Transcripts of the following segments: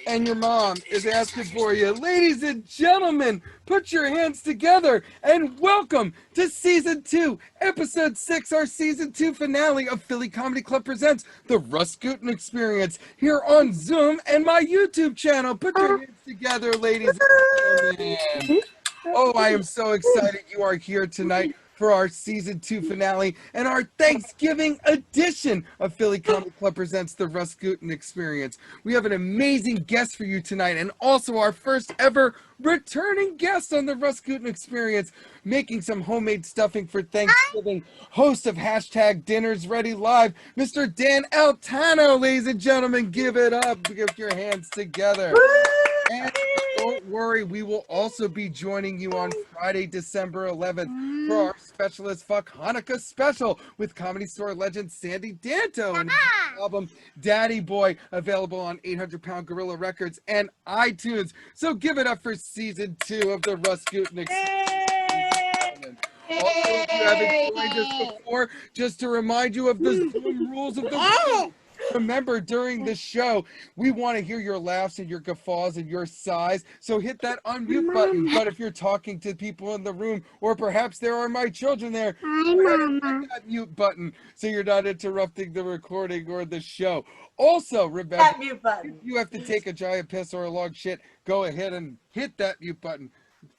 and your mom is asking for you. Ladies and gentlemen, put your hands together and welcome to Season 2, Episode 6, our Season 2 finale of Philly Comedy Club Presents The RUS GUTIN Experience here on Zoom and my YouTube channel. Put your hands together, ladies and gentlemen. Oh, I am so excited you are here tonight for our Season 2 finale and our Thanksgiving edition of Philly Comedy Club Presents The RUS GUTIN Experience. We have an amazing guest for you tonight and also our first ever returning guest on The RUS GUTIN Experience, making some homemade stuffing for Thanksgiving, host of Hashtag Dinners Ready Live, Mr. Dan Altano. Ladies and gentlemen, give it up. Give your hands together. And don't worry, we will also be joining you on Friday, December 11th for our Specialist Fuck Hanukkah special with Comedy Store legend Sandy Danto and his album Daddy Boy, available on 800 Pound Gorilla Records and iTunes. So give it up for Season 2 of the RUS GUTIN Experience. Also, if you haven't joined us before, just to remind you of the Zoom rules of the show. Remember, during the show, we want to hear your laughs and your guffaws and your sighs, so hit that unmute button. But if you're talking to people in the room, or perhaps there are my children there, hit that mute button so you're not interrupting the recording or the show. Also, remember, that mute button. If you have to take a giant piss or a long shit, go ahead and hit that mute button.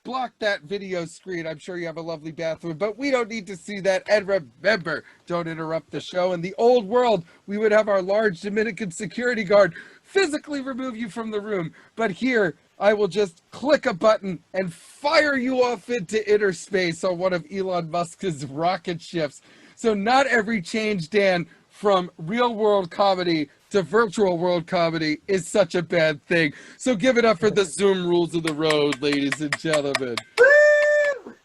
Block that video screen. I'm sure you have a lovely bathroom, but we don't need to see that. And remember, don't interrupt the show. In the old world, we would have our large Dominican security guard physically remove you from the room. But here, I will just click a button and fire you off into inner space on one of Elon Musk's rocket ships. So not every change, Dan, from real world comedy to virtual world comedy is such a bad thing. So give it up for the Zoom rules of the road, ladies and gentlemen. Woo!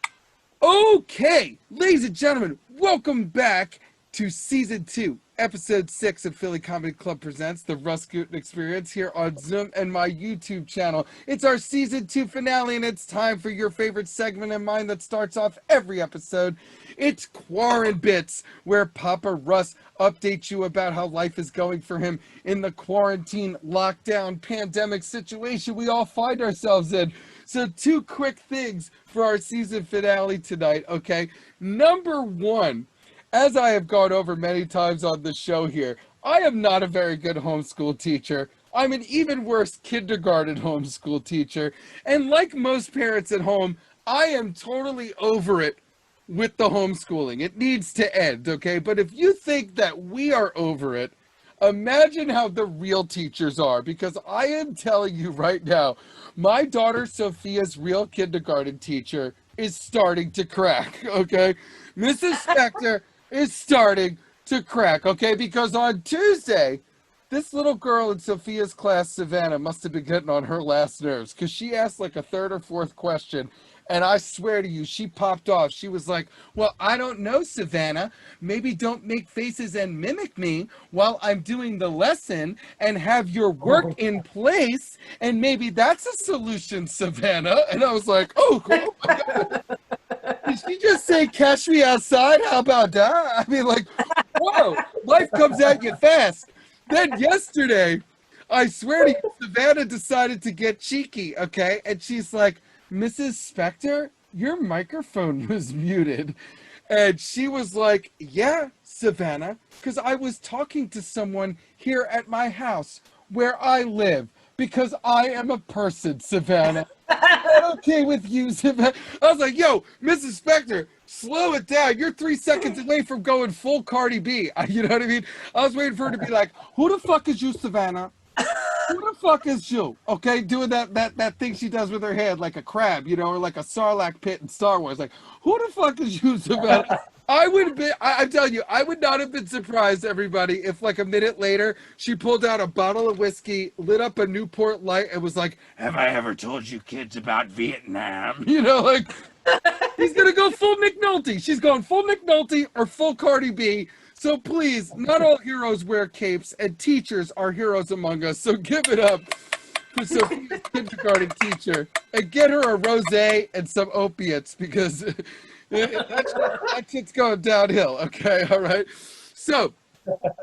Okay, ladies and gentlemen, welcome back to Season 2, Episode 6 of Philly Comedy Club Presents The RUS GUTIN Experience here on Zoom and my YouTube channel. It's our Season 2 finale, and it's time for your favorite segment of mine that starts off every episode. It's QUARAN-BITS, where Papa Russ updates you about how life is going for him in the quarantine, lockdown, pandemic situation we all find ourselves in. So 2 quick things for our season finale tonight, okay? Number 1, as I have gone over many times on the show here, I am not a very good homeschool teacher. I'm an even worse kindergarten homeschool teacher. And like most parents at home, I am totally over it with the homeschooling. It needs to end, okay? But if you think that we are over it, imagine how the real teachers are, because I am telling you right now, my daughter Sofia's real kindergarten teacher is starting to crack, okay? Mrs. Spector is starting to crack, okay? Because on Tuesday, this little girl in Sofia's class, Savannah, must have been getting on her last nerves, because she asked like a 3rd or 4th question, and I swear to you, she popped off. She was like, well, I don't know, Savannah. Maybe don't make faces and mimic me while I'm doing the lesson, and have your work in place, and maybe that's a solution, Savannah. And I was like, oh my God. Did she just say, catch me outside? How about that? I mean, like, whoa, life comes at you fast. Then yesterday, I swear to you, Savannah decided to get cheeky, okay? And she's like, Mrs. Spector, your microphone was muted. And she was like, yeah, Savannah, because I was talking to someone here at my house where I live, because I am a person, Savannah. Is that okay with you, Savannah? I was like, yo, Mrs. Spector, slow it down. You're 3 seconds away from going full Cardi B. You know what I mean? I was waiting for her to be like, who the fuck is you, Savannah? Who the fuck is you? Okay, doing that thing she does with her head like a crab, you know, or like a Sarlacc pit in Star Wars. Like, who the fuck is you, Savannah? I would have been, I'm telling you, I would not have been surprised, everybody, if like a minute later, she pulled out a bottle of whiskey, lit up a Newport Light, and was like, have I ever told you kids about Vietnam? You know, like, he's going to go full Nick Nolte. She's going full Nick Nolte or full Cardi B. So please, not all heroes wear capes, and teachers are heroes among us. So give it up for Sophia's kindergarten teacher, and get her a rosé and some opiates, because that shit's going downhill. Okay, all right. So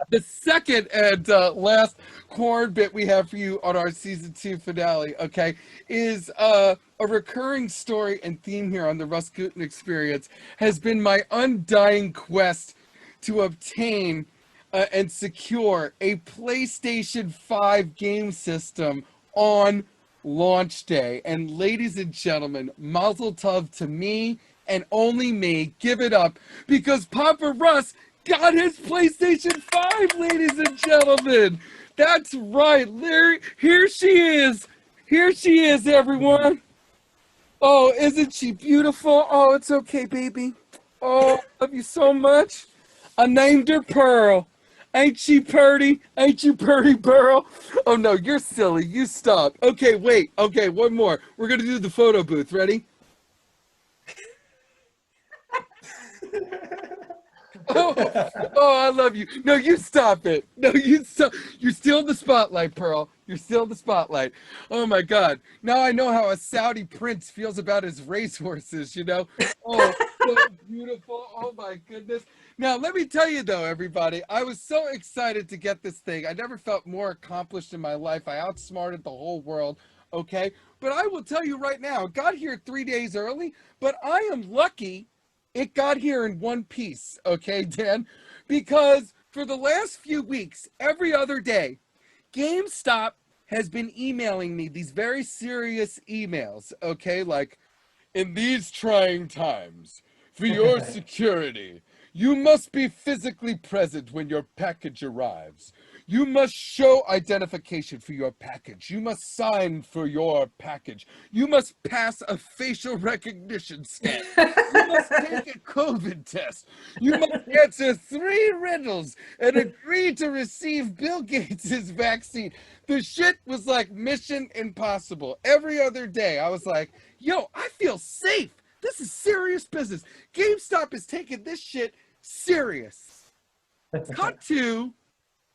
The second and last corn bit we have for you on our season 2 finale, okay, is a recurring story and theme here on the Russ Gutin Experience has been my undying quest to obtain and secure a PlayStation 5 game system on launch day. And ladies and gentlemen, mazel tov to me and only me. Give it up because Papa Russ got his PlayStation 5, ladies and gentlemen. That's right. Here she is. Here she is, everyone. Oh, isn't she beautiful? Oh, it's okay, baby. Oh, I love you so much. I named her Pearl. Ain't she purty? Ain't you purty, Pearl? Oh, no, you're silly. You stop. Okay, wait. Okay, one more. We're going to do the photo booth. Ready? Oh, oh, I love you. No, you stop it. No, you stop. You're still in the spotlight, Pearl. You're still in the spotlight. Oh my God. Now I know how a Saudi prince feels about his racehorses, you know? Oh, so beautiful. Oh my goodness. Now, let me tell you though, everybody, I was so excited to get this thing. I never felt more accomplished in my life. I outsmarted the whole world. Okay. But I will tell you right now, got here 3 days early, but I am lucky it got here in one piece, okay, Dan? Because for the last few weeks, every other day, GameStop has been emailing me these very serious emails, okay? Like, in these trying times, for your security, you must be physically present when your package arrives. You must show identification for your package. You must sign for your package. You must pass a facial recognition scan. You must take a COVID test. You must answer 3 riddles and agree to receive Bill Gates' vaccine. The shit was like Mission Impossible. Every other day, I was like, yo, I feel safe. This is serious business. GameStop is taking this shit serious. Cut to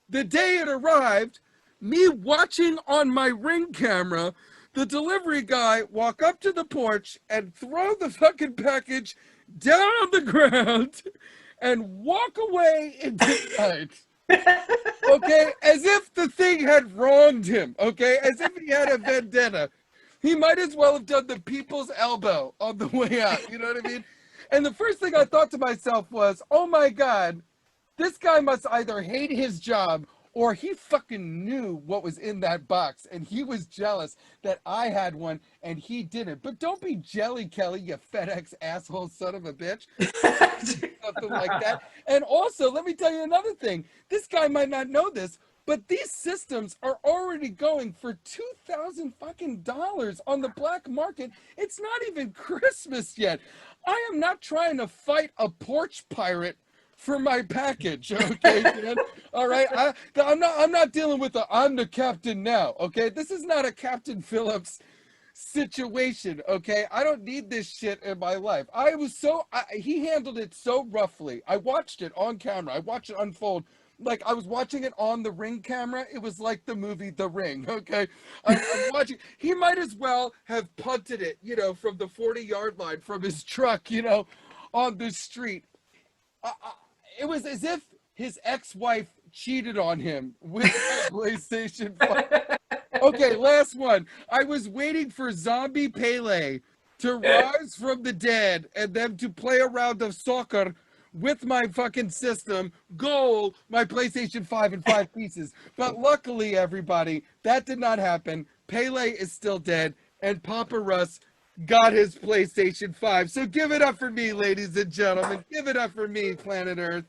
the day it arrived, me watching on my Ring camera the delivery guy walk up to the porch and throw the fucking package down on the ground and walk away into the night. Okay, as if the thing had wronged him. Okay, as if he had a vendetta. He might as well have done the people's elbow on the way out. You know what I mean? And the first thing I thought to myself was, oh my God, this guy must either hate his job or he fucking knew what was in that box and he was jealous that I had one and he didn't. But don't be jelly, Kelly, you FedEx asshole son of a bitch. Something like that. And also, let me tell you another thing. This guy might not know this, but these systems are already going for $2,000 fucking dollars on the black market. It's not even Christmas yet. I am not trying to fight a porch pirate for my package, okay, man? All right, I'm not dealing with I'm the captain now, okay? This is not a Captain Phillips situation, okay? I don't need this shit in my life. He handled it so roughly. I watched it on camera. I watched it unfold. Like I was watching it on the Ring camera. It was like the movie The Ring, okay? I'm watching. He might as well have punted it, you know, from the 40-yard line from his truck, you know, on the street. It was as if his ex-wife cheated on him with a PlayStation 5. Okay, last one. I was waiting for Zombie Pele to rise from the dead and them to play a round of soccer with my fucking system, goal, my PlayStation 5 in 5 pieces. But luckily, everybody, that did not happen. Pele is still dead, and Papa Russ got his PlayStation 5. So give it up for me, ladies and gentlemen. Give it up for me, planet Earth.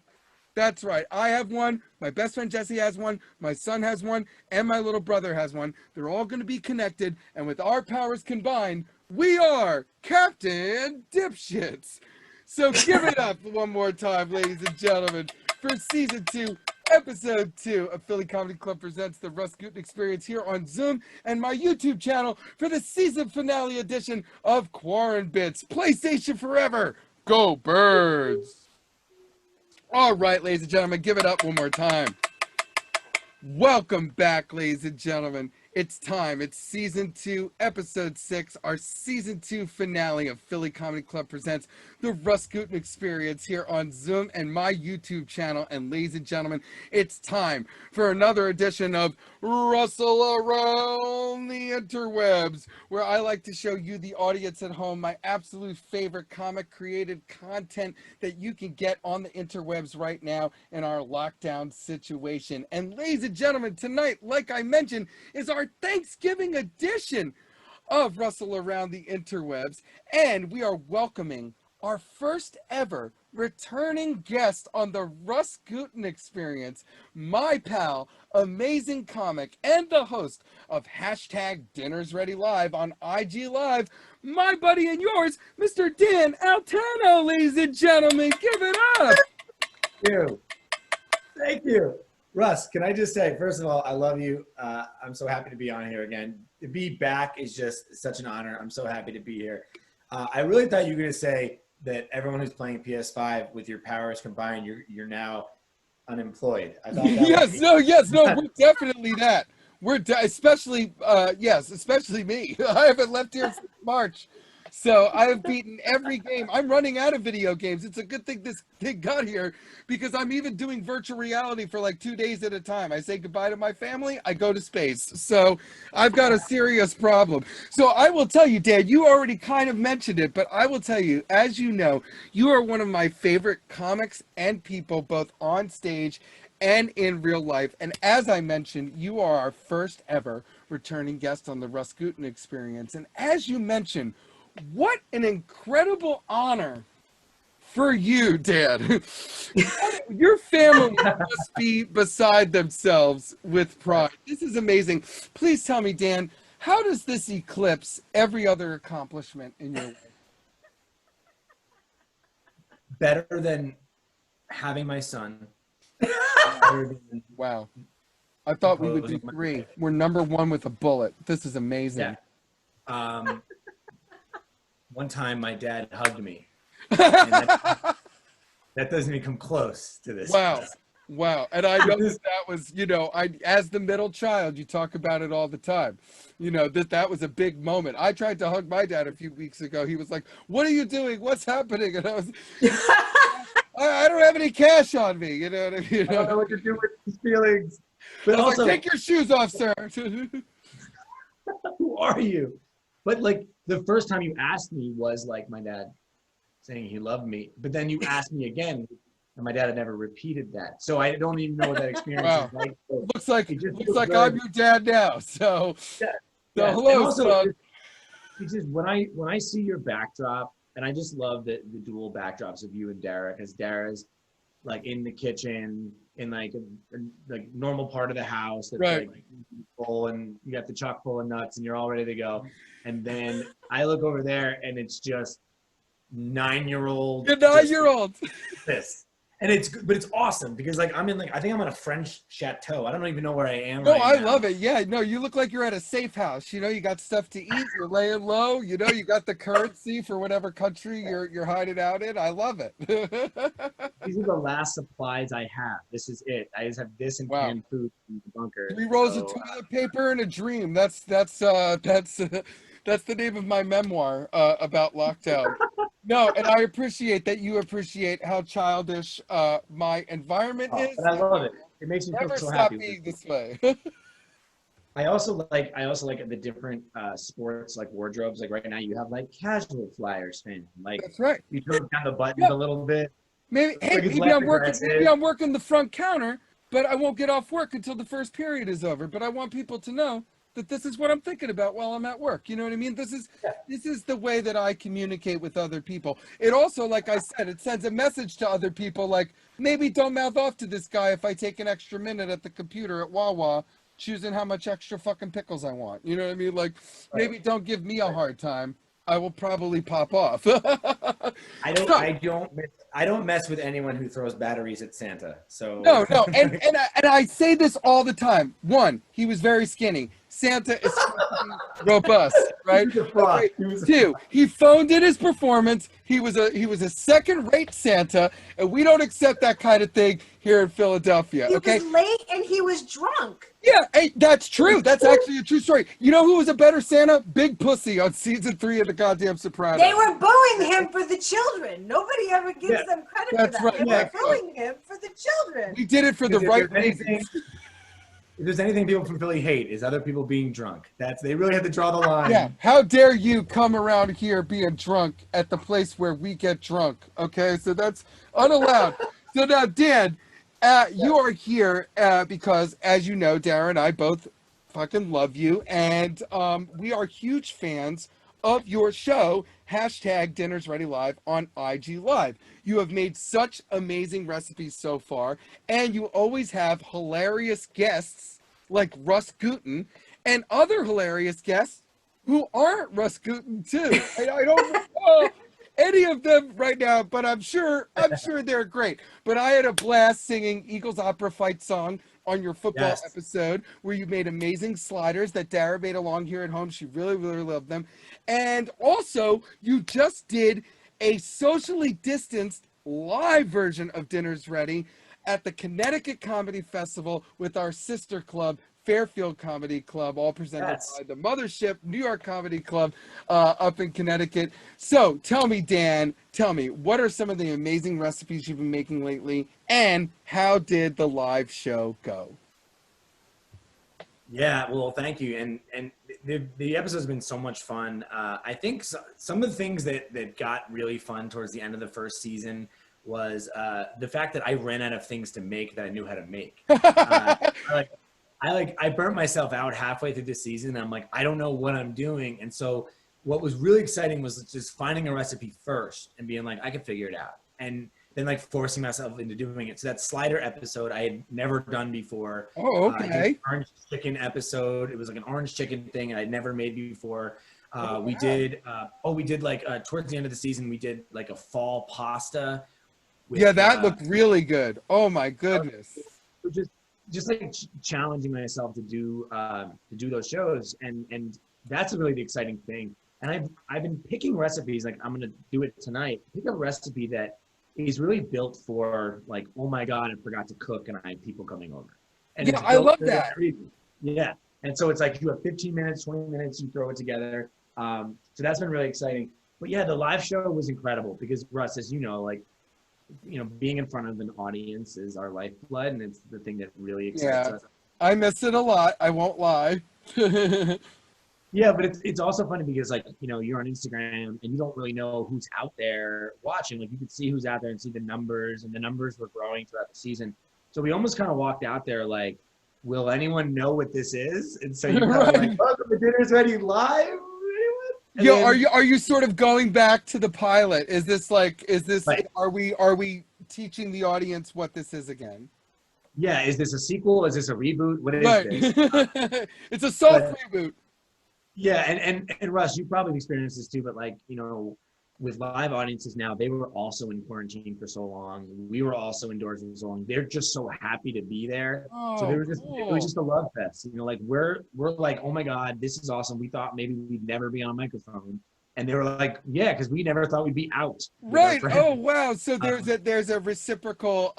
That's right. I have one. My best friend Jesse has one. My son has one. And my little brother has one. They're all going to be connected. And with our powers combined, we are Captain Dipshits. So give it up one more time, ladies and gentlemen, for Season 2, Episode 2 of Philly Comedy Club Presents the Russ Gutin Experience here on Zoom and my YouTube channel for the season finale edition of QUARAN-BITS. PlayStation Forever. Go Birds. All right, ladies and gentlemen, give it up one more time. Welcome back, ladies and gentlemen. It's time. It's season 2, episode 6, our season 2 finale of Philly Comedy Club presents the RUS GUTIN Experience here on Zoom and my YouTube channel. And ladies and gentlemen, it's time for another edition of Russell Around the Interwebs, where I like to show you, the audience at home, my absolute favorite comic created content that you can get on the interwebs right now in our lockdown situation. And ladies and gentlemen, tonight, like I mentioned, is our Thanksgiving edition of Russell Around the Interwebs, and we are welcoming our first ever returning guest on the RUS GUTIN Experience, my pal, amazing comic, and the host of hashtag Dinner's Ready Live on IG Live, my buddy and yours, Mr. Dan ALTANO, ladies and gentlemen. Give it up. Thank you. Thank you. Russ, can I just say, first of all, I love you. I'm so happy to be on here again. To be back is just such an honor. I'm so happy to be here. I really thought you were going to say that everyone who's playing PS5 with your powers combined, you're now unemployed. I thought that yes, no, we're definitely that. We're especially me. I haven't left here since March. So I have beaten every game. I'm running out of video games. It's a good thing this thing got here, because I'm even doing virtual reality for like 2 days at a time. I say goodbye to my family, I go to space. So I've got a serious problem. So I will tell you, Dan, you already kind of mentioned it, but I will tell you, as you know, you are one of my favorite comics and people, both on stage and in real life. And as I mentioned, you are our first ever returning guest on the RUS GUTIN Experience. And as you mentioned, what an incredible honor for you, Dan. Your family must be beside themselves with pride. This is amazing. Please tell me, Dan, how does this eclipse every other accomplishment in your life? better than having my son. Wow. I thought we would do 3. We're #1 with a bullet. This is amazing. Yeah. One time my dad hugged me. That doesn't even come close to this. Wow. Wow. And I know that was, as the middle child, you talk about it all the time. That was a big moment. I tried to hug my dad a few weeks ago. He was like, "What are you doing? What's happening?" And I was, I don't have any cash on me. You know what I mean? I don't know what to do with these feelings. But I was also, like, "Take your shoes off, sir." Who are you? But like the first time you asked me was like my dad saying he loved me, but then you asked me again, and my dad had never repeated that. So I don't even know what that experience Wow. is like. So looks like I'm your dad now. So, yeah. Hello, also, son. It's just when I see your backdrop, and I just love the dual backdrops of you and Dara, because Dara's like in the kitchen in like a normal part of the house that's right, like full, and you got the chock full of nuts and you're all ready to go. And then I look over there and it's just 9-year-old. The 9-year-old. This. And it's awesome because like I think I'm on a French chateau. I don't even know where I am. No, right I now. love it. Yeah, no, you look like you're at a safe house. You got stuff to eat. You're laying low. You got the currency for whatever country you're hiding out in. I love it. These are the last supplies I have. This is it. I just have this and canned food in the bunker. 3 rolls of toilet paper and a dream. That's the name of my memoir about lockdown. No, and I appreciate that you appreciate how childish my environment is. But I love it. It makes me feel so happy. Never stop being this way. I also like the different sports like wardrobes. Like right now, you have like casual Flyers fan. Like that's right. You turn down the buttons a little bit. Maybe I'm working the front counter, but I won't get off work until the first period is over. But I want people to know that this is what I'm thinking about while I'm at work. You know what I mean? This is the way that I communicate with other people. It also, like I said, it sends a message to other people like, maybe don't mouth off to this guy if I take an extra minute at the computer at Wawa choosing how much extra fucking pickles I want. You know what I mean? Like, maybe don't give me a hard time. I will probably pop off. I don't mess with anyone who throws batteries at Santa. So no, and I say this all the time. 1, he was very skinny. Santa is supposed to be robust, right? He was a fraud. Okay. He was a 2, he phoned in his performance. He was a second-rate Santa, and we don't accept that kind of thing here in Philadelphia. He Okay. was late and he was drunk. Yeah, hey, that's true. That's actually a true story. You know who was a better Santa? Big Pussy on season 3 of the goddamn Sopranos. They were booing him for the children. Nobody ever gives them credit for That's that. right. They Yeah. were booing him for the children. We did it for the If right there's reasons. anything- If there's anything people from Philly hate, is other people being drunk. They really had to draw the line. Yeah, how dare you come around here being drunk at the place where we get drunk? Okay, so that's unallowed. So now, Dan, you are here because, as you know, Dara and I both fucking love you, and we are huge fans of your show, hashtag Dinners Ready Live on IG Live. You have made such amazing recipes so far, and you always have hilarious guests like RUS GUTIN and other hilarious guests who aren't RUS GUTIN too. I don't know any of them right now, but I'm sure they're great. But I had a blast singing Eagles Opera Fight Song on your football episode, where you made amazing sliders that Dara made along here at home. She really, really loved them. And also, you just did a socially distanced live version of Dinner's Ready at the Connecticut Comedy Festival with our sister club, Fairfield Comedy Club, all presented by the Mothership New York Comedy Club up in Connecticut. So tell me, Dan, what are some of the amazing recipes you've been making lately, and how did the live show go? Yeah, well, thank you. And the episode's been so much fun. I think some of the things that got really fun towards the end of the first season was the fact that I ran out of things to make that I knew how to make. I burnt myself out halfway through the season. And I'm like, I don't know what I'm doing. And so what was really exciting was just finding a recipe first and being like, I can figure it out. And then like forcing myself into doing it. So that slider episode I had never done before. Oh, okay. Orange chicken episode. It was like an orange chicken thing I'd never made before. We did like towards the end of the season, we did like a fall pasta. With, yeah, that looked really good. Oh my goodness. Just like challenging myself to do those shows, and that's really the exciting thing. And I've been picking recipes, like I'm gonna do it tonight. Pick a recipe that is really built for like, oh my god, I forgot to cook and I have people coming over. And yeah, I love that. Yeah, and so it's like you have 15 minutes, 20 minutes, you throw it together. So that's been really exciting. But yeah, the live show was incredible because Russ, as you know, like, you know, being in front of an audience is our lifeblood, and it's the thing that really excites us. I miss it a lot. I won't lie. Yeah, but it's also funny because, like, you know, you're on Instagram and you don't really know who's out there watching. Like, you could see who's out there and see the numbers, and the numbers were growing throughout the season. So we almost kind of walked out there like, will anyone know what this is? And so you're kind of like, welcome to Dinner's Ready Live. Yo, are you sort of going back to the pilot? Is this right. Are we teaching the audience what this is again? Yeah, is this a sequel? Is this a reboot? What is this? It's a soft reboot. Yeah, and Russ, you probably experienced this too, but like, you know, with live audiences now, they were also in quarantine for so long. We were also indoors for so long. They're just so happy to be there. Oh, so it was just a love fest. You know, like we're like, oh my God, this is awesome. We thought maybe we'd never be on a microphone. And they were like, yeah, because we never thought we'd be out. Right. Oh wow. So there's a reciprocal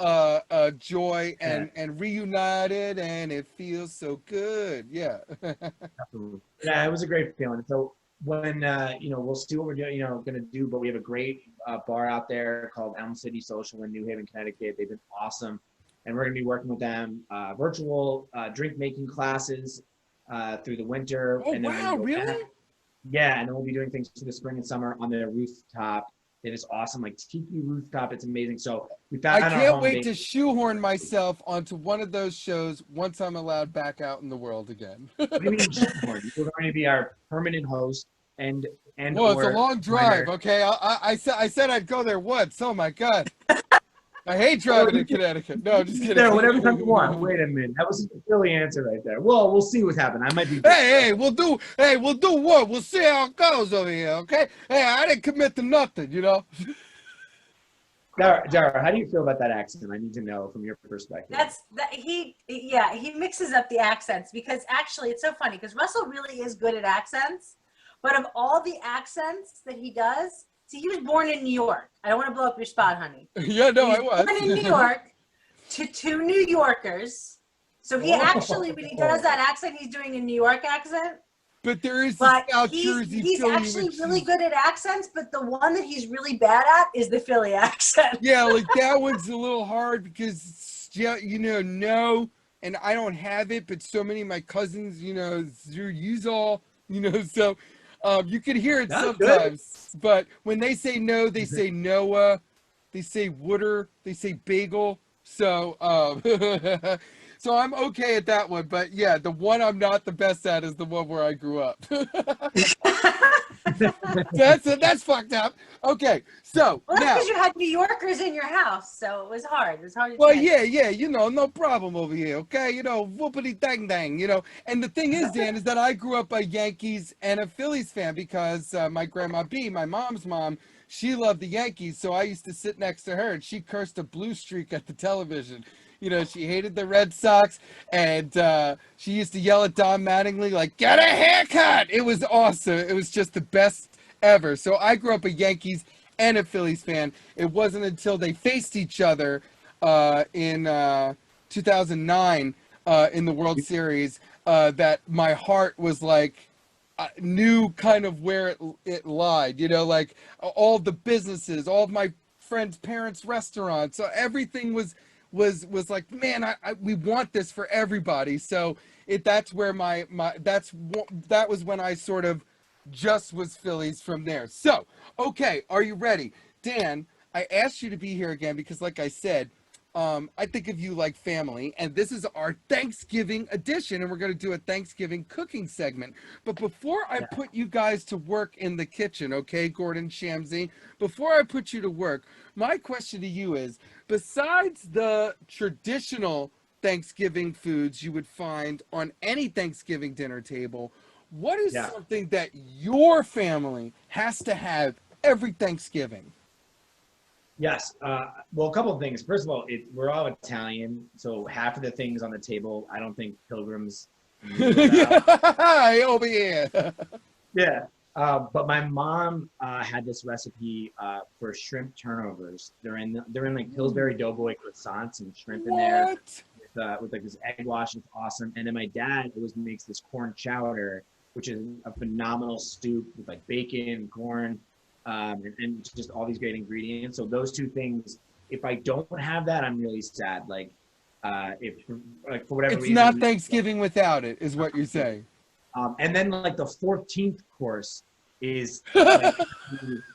joy and reunited, and it feels so good. Yeah. Yeah, it was a great feeling. So when you know, we'll see what we're gonna do, but we have a great bar out there called Elm City Social in New Haven, Connecticut. They've been awesome, and we're gonna be working with them virtual drink making classes through the winter. Oh and then wow, really? Yeah, and then we'll be doing things through the spring and summer on their rooftop. It is awesome, like tiki rooftop. It's amazing. So we found. I can't wait to shoehorn myself onto one of those shows once I'm allowed back out in the world again. What do you mean shoehorn? You're going to be our permanent host, and well, it's a long drive. Okay, I said I'd go there once. Oh my God. I hate driving in Connecticut. No, I'm just kidding. There, whatever time you want. Wait a minute. That was a silly answer right there. Well, we'll see what's happening. I might be. Hey, we'll do what? We'll see how it goes over here, okay? Hey, I didn't commit to nothing, you know? Dara, how do you feel about that accent? I need to know from your perspective. He mixes up the accents because actually it's so funny because Russell really is good at accents, but of all the accents that he does, see, he was born in New York. I don't want to blow up your spot, honey. Yeah, no, I was. Born in New York to two New Yorkers. So he actually, when he does that accent, he's doing a New York accent. But there is But South Jersey he's Philly, actually which really is- good at accents, but the one that he's really bad at is the Philly accent. Yeah, like that one's a little hard because no, and I don't have it, but so many of my cousins, use all, so you can hear it That's sometimes. But when they say no, they say Noah, they say wooder, they say bagel. So so I'm okay at that one. But yeah, the one I'm not the best at is the one where I grew up. That's fucked up. Okay, so Well, that's now. because you had New Yorkers in your house, so it was hard. It was hard to Well, translate. yeah, no problem over here, okay? Whoopity dang dang, And the thing is, Dan, is that I grew up a Yankees and a Phillies fan because my grandma B, my mom's mom, she loved the Yankees, so I used to sit next to her and she cursed a blue streak at the television. She hated the Red Sox, and she used to yell at Don Mattingly, like, get a haircut! It was awesome. It was just the best ever. So I grew up a Yankees and a Phillies fan. It wasn't until they faced each other in 2009 in the World Series that my heart was like, knew kind of where it lied, like all the businesses, all of my friends' parents' restaurants. So everything was like, man, we want this for everybody. So that's where that was when I sort of just was Phillies from there. So, okay, are you ready? Dan, I asked you to be here again because, like I said, I think of you like family, and this is our Thanksgiving edition, and we're going to do a Thanksgiving cooking segment. But before I put you guys to work in the kitchen, okay, Gordon Shamsey, before I put you to work, my question to you is, besides the traditional Thanksgiving foods you would find on any Thanksgiving dinner table, what is something that your family has to have every Thanksgiving? Yes. Well, a couple of things. First of all, we're all Italian, so half of the things on the table, I don't think pilgrims knew about. Over here. Yeah. But my mom had this recipe for shrimp turnovers. They're in like Pillsbury Doughboy croissants and shrimp in there with like this egg wash. It's awesome. And then my dad always makes this corn chowder, which is a phenomenal soup with like bacon, corn. And just all these great ingredients. So those two things, if I don't have that, I'm really sad. Like, if like for whatever reason, it's not Thanksgiving without it, is what you're saying. And then like the 14th course is like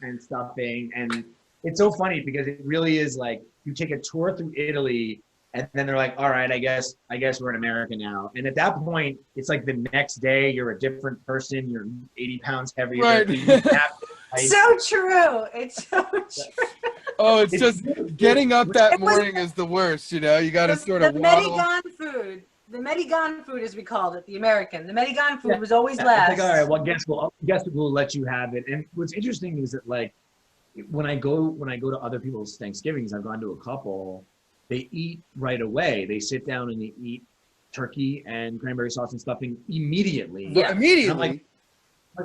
and stuffing, and it's so funny because it really is like you take a tour through Italy, and then they're like, all right, I guess we're in America now. And at that point, it's like the next day you're a different person. You're 80 pounds heavier. Right. So true. It's so true. Oh, it's just getting up that morning is the worst, you got to sort of waddle. The Medigan food, as we called it, the American. The Medigan food was always last. It's like, all right, well, guess we'll let you have it. And what's interesting is that like when I go to other people's Thanksgivings, I've gone to a couple, they eat right away. They sit down and they eat turkey and cranberry sauce and stuffing immediately. Yeah, immediately. I'm like,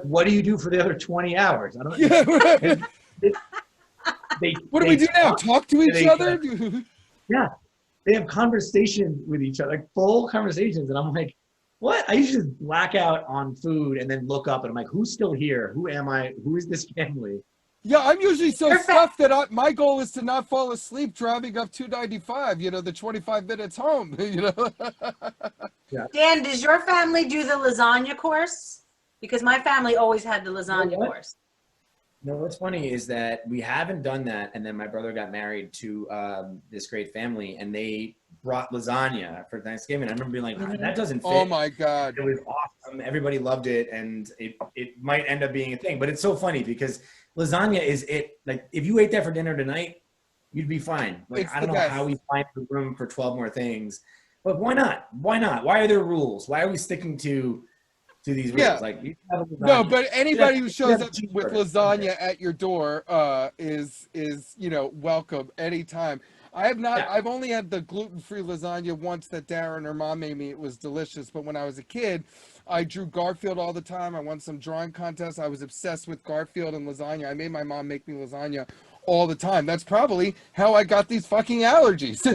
what do you do for the other 20 hours? I don't. Yeah, right. What do we do now? Talk to each other? Yeah, they have conversations with each other, like full conversations, and I'm like, what? I usually just black out on food and then look up and I'm like, who's still here? Who am I? Who is this family? Yeah, I'm usually so stuffed that my goal is to not fall asleep driving up 295, the 25 minutes home, Yeah. Dan, does your family do the lasagna course? Because my family always had the lasagna course. No, what's funny is that we haven't done that, and then my brother got married to this great family, and they brought lasagna for Thanksgiving. I remember being like, that doesn't fit. Oh my God. It was awesome. Everybody loved it, and it might end up being a thing. But it's so funny because lasagna is it. Like, if you ate that for dinner tonight, you'd be fine. Like, I don't know how we find the room for 12 more things. But why not? Why not? Why are there rules? Why are we sticking to to these rules. Yeah. Like, you have a lasagna. No, but anybody who you shows have a up with cheeseburger. lasagna at your door is you know, welcome anytime. I have not. Yeah. I've only had the gluten-free lasagna once that Dara and her mom made me. It was delicious. But when I was a kid, I drew Garfield all the time. I won some drawing contests. I was obsessed with Garfield and lasagna. I made my mom make me lasagna all the time. That's probably how I got these fucking allergies.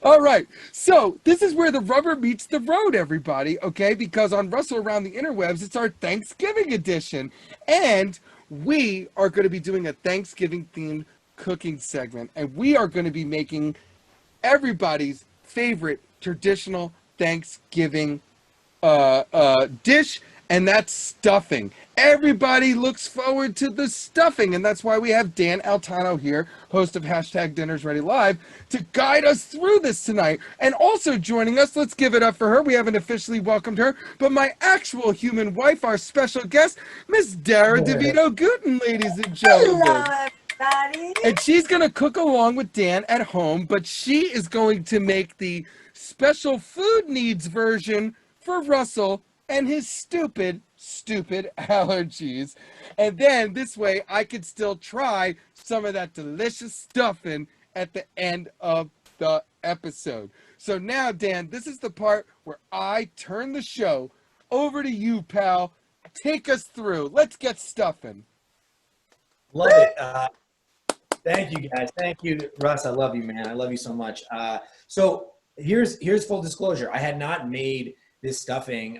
All right, so this is where the rubber meets the road, everybody, okay? Because on Russell Around the Interwebs, it's our Thanksgiving edition, and we are going to be doing a Thanksgiving-themed cooking segment, and we are going to be making everybody's favorite traditional Thanksgiving dish, and that's stuffing. Everybody looks forward to the stuffing, and that's why we have Dan Altano here, host of #Dinners Ready Live, to guide us through this tonight. And also joining us, let's give it up for her. We haven't officially welcomed her, but my actual human wife, our special guest, Miss Dara DeVito Gutin, ladies and gentlemen. Hello, everybody. And she's going to cook along with Dan at home, but she is going to make the special food needs version for Russell and his stupid allergies. And then this way I could still try some of that delicious stuffing at the end of the episode. So now, Dan, this is the part where I turn the show over to you, pal. Take us through. Let's get stuffing. Love it. Thank you, guys. Thank you, Russ. I love you, man. I love you so much. So here's full disclosure. I had not made this stuffing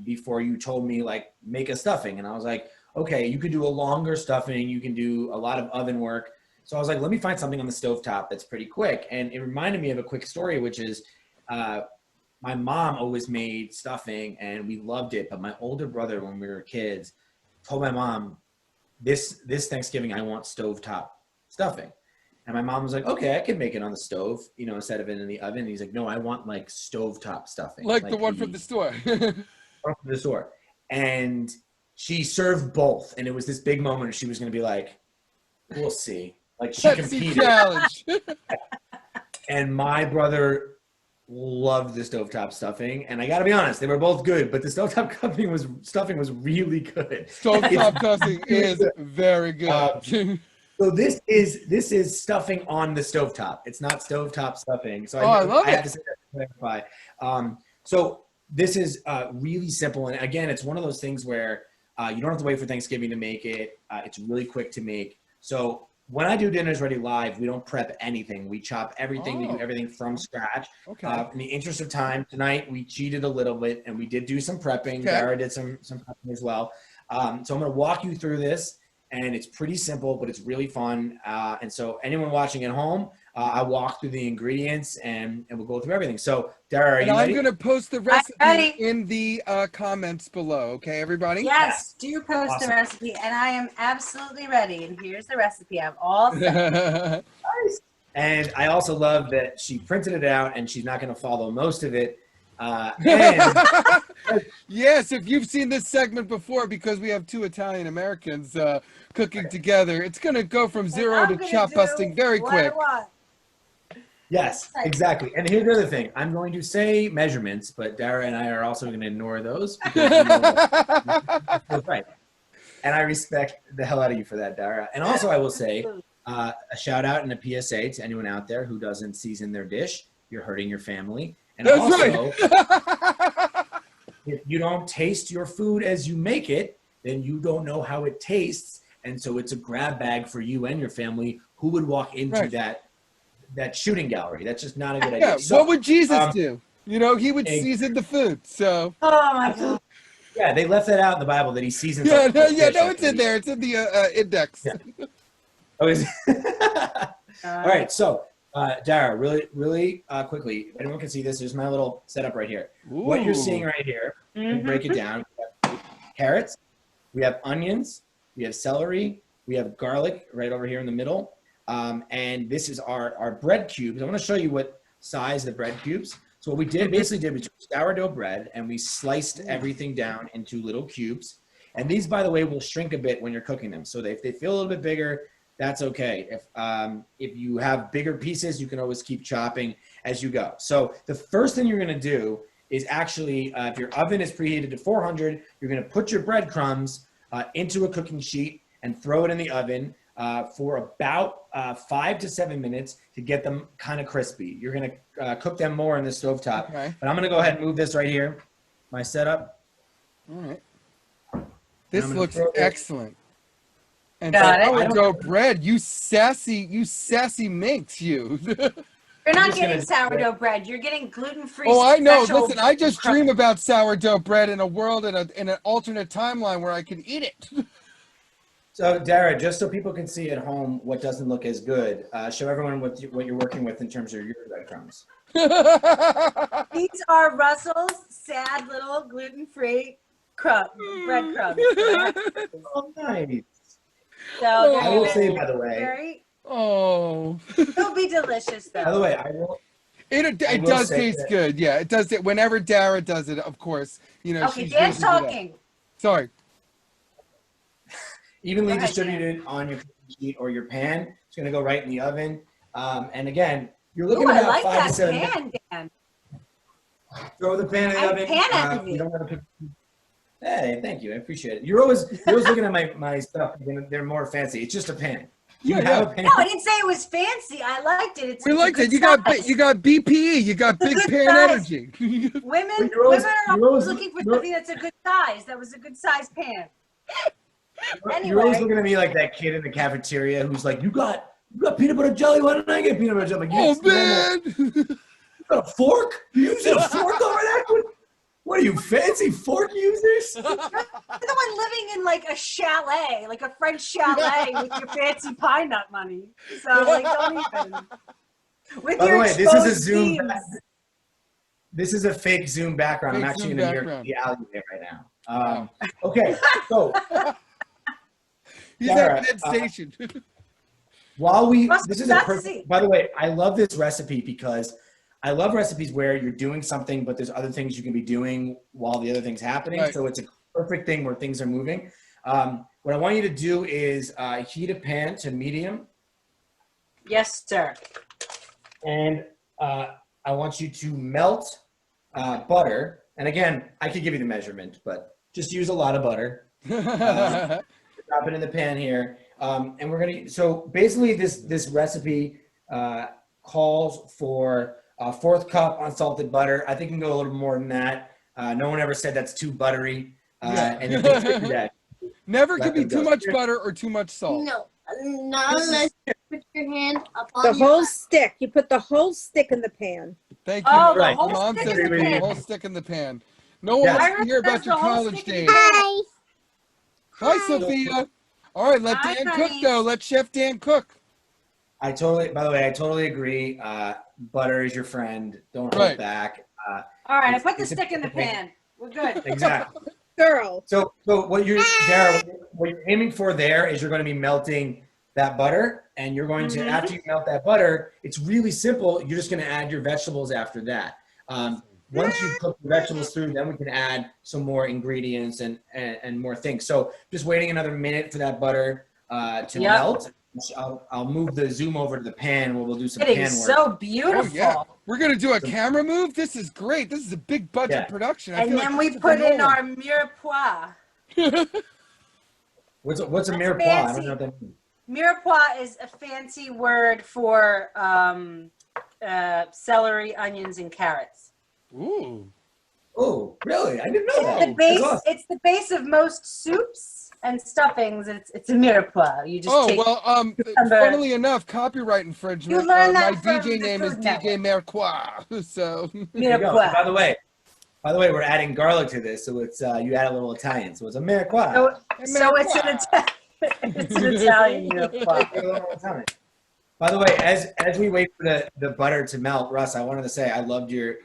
before you told me, like, make a stuffing. And I was like, okay, you could do a longer stuffing. You can do a lot of oven work. So I was like, let me find something on the stovetop that's pretty quick. And it reminded me of a quick story, which is my mom always made stuffing and we loved it. But my older brother, when we were kids, told my mom, this Thanksgiving, I want stovetop stuffing. And my mom was like, okay, I can make it on the stove, you know, instead of it in the oven. And he's like, no, I want like stovetop stuffing. Like the one from the store. From the store. And she served both. And it was this big moment where she was going to be like, we'll see. Like, she competed. Challenge. And my brother loved the stovetop stuffing. And I got to be honest, they were both good, but the stovetop stuffing was really good. Stovetop stuffing is very good. So this is stuffing on the stovetop. It's not stovetop stuffing. So I love it. have to say that to clarify. So this is really simple. And again, it's one of those things where you don't have to wait for Thanksgiving to make it. It's really quick to make. So when I do Dinners Ready Live, we don't prep anything. We chop everything. We do everything from scratch. Okay. In the interest of time tonight, we cheated a little bit and we did do some prepping. Okay. Dara did some prepping as well. So I'm going to walk you through this. And it's pretty simple, but it's really fun. And so anyone watching at home, I walk through the ingredients and we'll go through everything. So Dara, are you ready? I'm going to post the recipe in the comments below. Okay, everybody? Yes, do post the recipe. And I am absolutely ready. And here's the recipe. I'm all set. Nice. And I also love that she printed it out and she's not going to follow most of it. Yes, if you've seen this segment before, because we have two Italian Americans cooking together, it's going to go from zero to chop busting very quick. Yes, exactly. And here's the other thing. I'm going to say measurements, but Dara and I are also going to ignore those. Because that's right. And I respect the hell out of you for that, Dara. And also I will say a shout out and a PSA to anyone out there who doesn't season their dish. You're hurting your family. And That's also, right. if you don't taste your food as you make it, then you don't know how it tastes. And so it's a grab bag for you and your family who would walk into that shooting gallery. That's just not a good idea. Yeah, So, what would Jesus do? You know, he would season the food. So. Oh my God. Yeah, they left that out in the Bible that he seasons. No, it's in there. It's in the index. Yeah. Oh, is it? All right, so Dara, really quickly, if anyone can see this, there's my little setup right here. Ooh. What you're seeing right here, break it down. We have carrots, we have onions, we have celery, we have garlic right over here in the middle, and this is our bread cubes. I want to show you what size the bread cubes. So what we basically did, we took sourdough bread and we sliced everything down into little cubes. And these, by the way, will shrink a bit when you're cooking them. So if they feel a little bit bigger, that's okay. If you have bigger pieces, you can always keep chopping as you go. So the first thing you're going to do is actually, if your oven is preheated to 400, you're gonna put your breadcrumbs into a cooking sheet and throw it in the oven for about 5 to 7 minutes to get them kind of crispy. You're gonna cook them more in the stovetop. Okay. But I'm gonna go ahead and move this right here, my setup. All right. This gonna looks throw it- excellent. And Got it. sourdough bread, you sassy minx, you. You're not just getting gonna- sourdough bread. You're getting gluten-free. Oh, I know. special Listen, I just crust. dream about sourdough bread in a world in an alternate timeline where I can eat it. So Dara, just so people can see at home what doesn't look as good, show everyone what you're working with in terms of your breadcrumbs. These are Russell's sad little gluten-free breadcrumbs. Oh, nice. So I will they're say, by the way, very, Oh. they'll be delicious though. by the way, I will. It I will does say taste that- good. Yeah, it does. Whenever Dara does it, of course, you know. Okay, she's Dan's usually good at- talking. Sorry. Evenly Go ahead, distributed on your cooking sheet or your pan. It's going to go right in the oven. And again, you're looking Ooh, I about like 5 to that 7 minutes. pan, Dan. Throw the pan in the I'm oven. pan envy. You don't want to. Hey, thank you. I appreciate it. You're always looking at my stuff. They're more fancy. It's just a pan. You Yeah, have yeah. a pan. No, I didn't say it was fancy. I liked it. It's We a liked good it. You got BPE. You got big Good pan size. energy. Women, You're always- women are you're always- always looking for you're- something that's a good size. That was a good size pan. You're always Anyway. looking at me like that kid in the cafeteria who's like, you got peanut butter jelly. Why don't I get peanut butter jelly? I'm like, Oh "Yes, normal." man. You got a fork? You using a fork over that? What are you, fancy fork users? You're the one living in like a chalet, like a French chalet with your fancy pine nut money. So like, don't even. With By the your way, this is a exposed Zoom. beams. This is a fake Zoom background. I'm Fake actually Zoom in the alleyway right now. Okay, so He's Dara, at Penn Station. while Must this is be a nutsy. perfect. By the way, I love this recipe because I love recipes where you're doing something, but there's other things you can be doing while the other thing's happening. Right. So it's a perfect thing where things are moving. What I want you to do is heat a pan to medium, Yes, sir. and I want you to melt butter. And again, I could give you the measurement, but just use a lot of butter. Drop it in the pan here. And we're gonna, so basically this recipe calls for a 1/4 cup unsalted butter. I think you can go a little more than that. No one ever said that's too buttery. Yeah. And if it's do that, Never Let can be them too go. much butter or too much salt. No, not unless you put your hand up on The your whole back. stick. You put the whole stick in the pan. Thank you. Oh, the Right. whole Mom stick says in the put the pan. whole stick in the pan. No one Yeah. wants I to heard hear about that's your the whole college stick in the days. pan. Hi. Hi, Sophia. All right, let Hi, Dan honey. cook though. Let Chef Dan cook. by the way, I totally agree. Butter is your friend. Don't Right. hold back. All right, I It's- put the it's a- stick in the pan. We're good. Exactly. Girl. So what you're, Dara, what you're aiming for there is you're going to be melting that butter, and you're going to, Mhm. after you melt that butter, it's really simple. You're just going to add your vegetables after that. Once you cook the vegetables through, then we can add some more ingredients and more things. So just waiting another minute for that butter to Yep. melt. I'll move the zoom over to the pan where we'll do some It pan is work. so Oh beautiful. yeah, we're gonna do a camera move. This is great. This is a big budget Yeah. production. I And feel then like we Christopher put in Nolan. our mirepoix. What's a That's mirepoix? I fancy. don't know what that means. Mirepoix is a fancy word for celery, onions, and carrots. Ooh. Oh, really? I didn't know that. The base, That's awesome. it's the base of most soups and stuffings. It's a mirepoix. You just Oh take. well, cucumber. funnily enough, copyright infringement. You learn my that from DJ the name is Food DJ Merquois. So There you go. mirepoix. By the way, we're adding garlic to this, so it's you add a little Italian, so it's a mirepoix. So it's an it's an Italian mirepoix. By the way, as we wait for the butter to melt, Russ, I wanted to say I loved your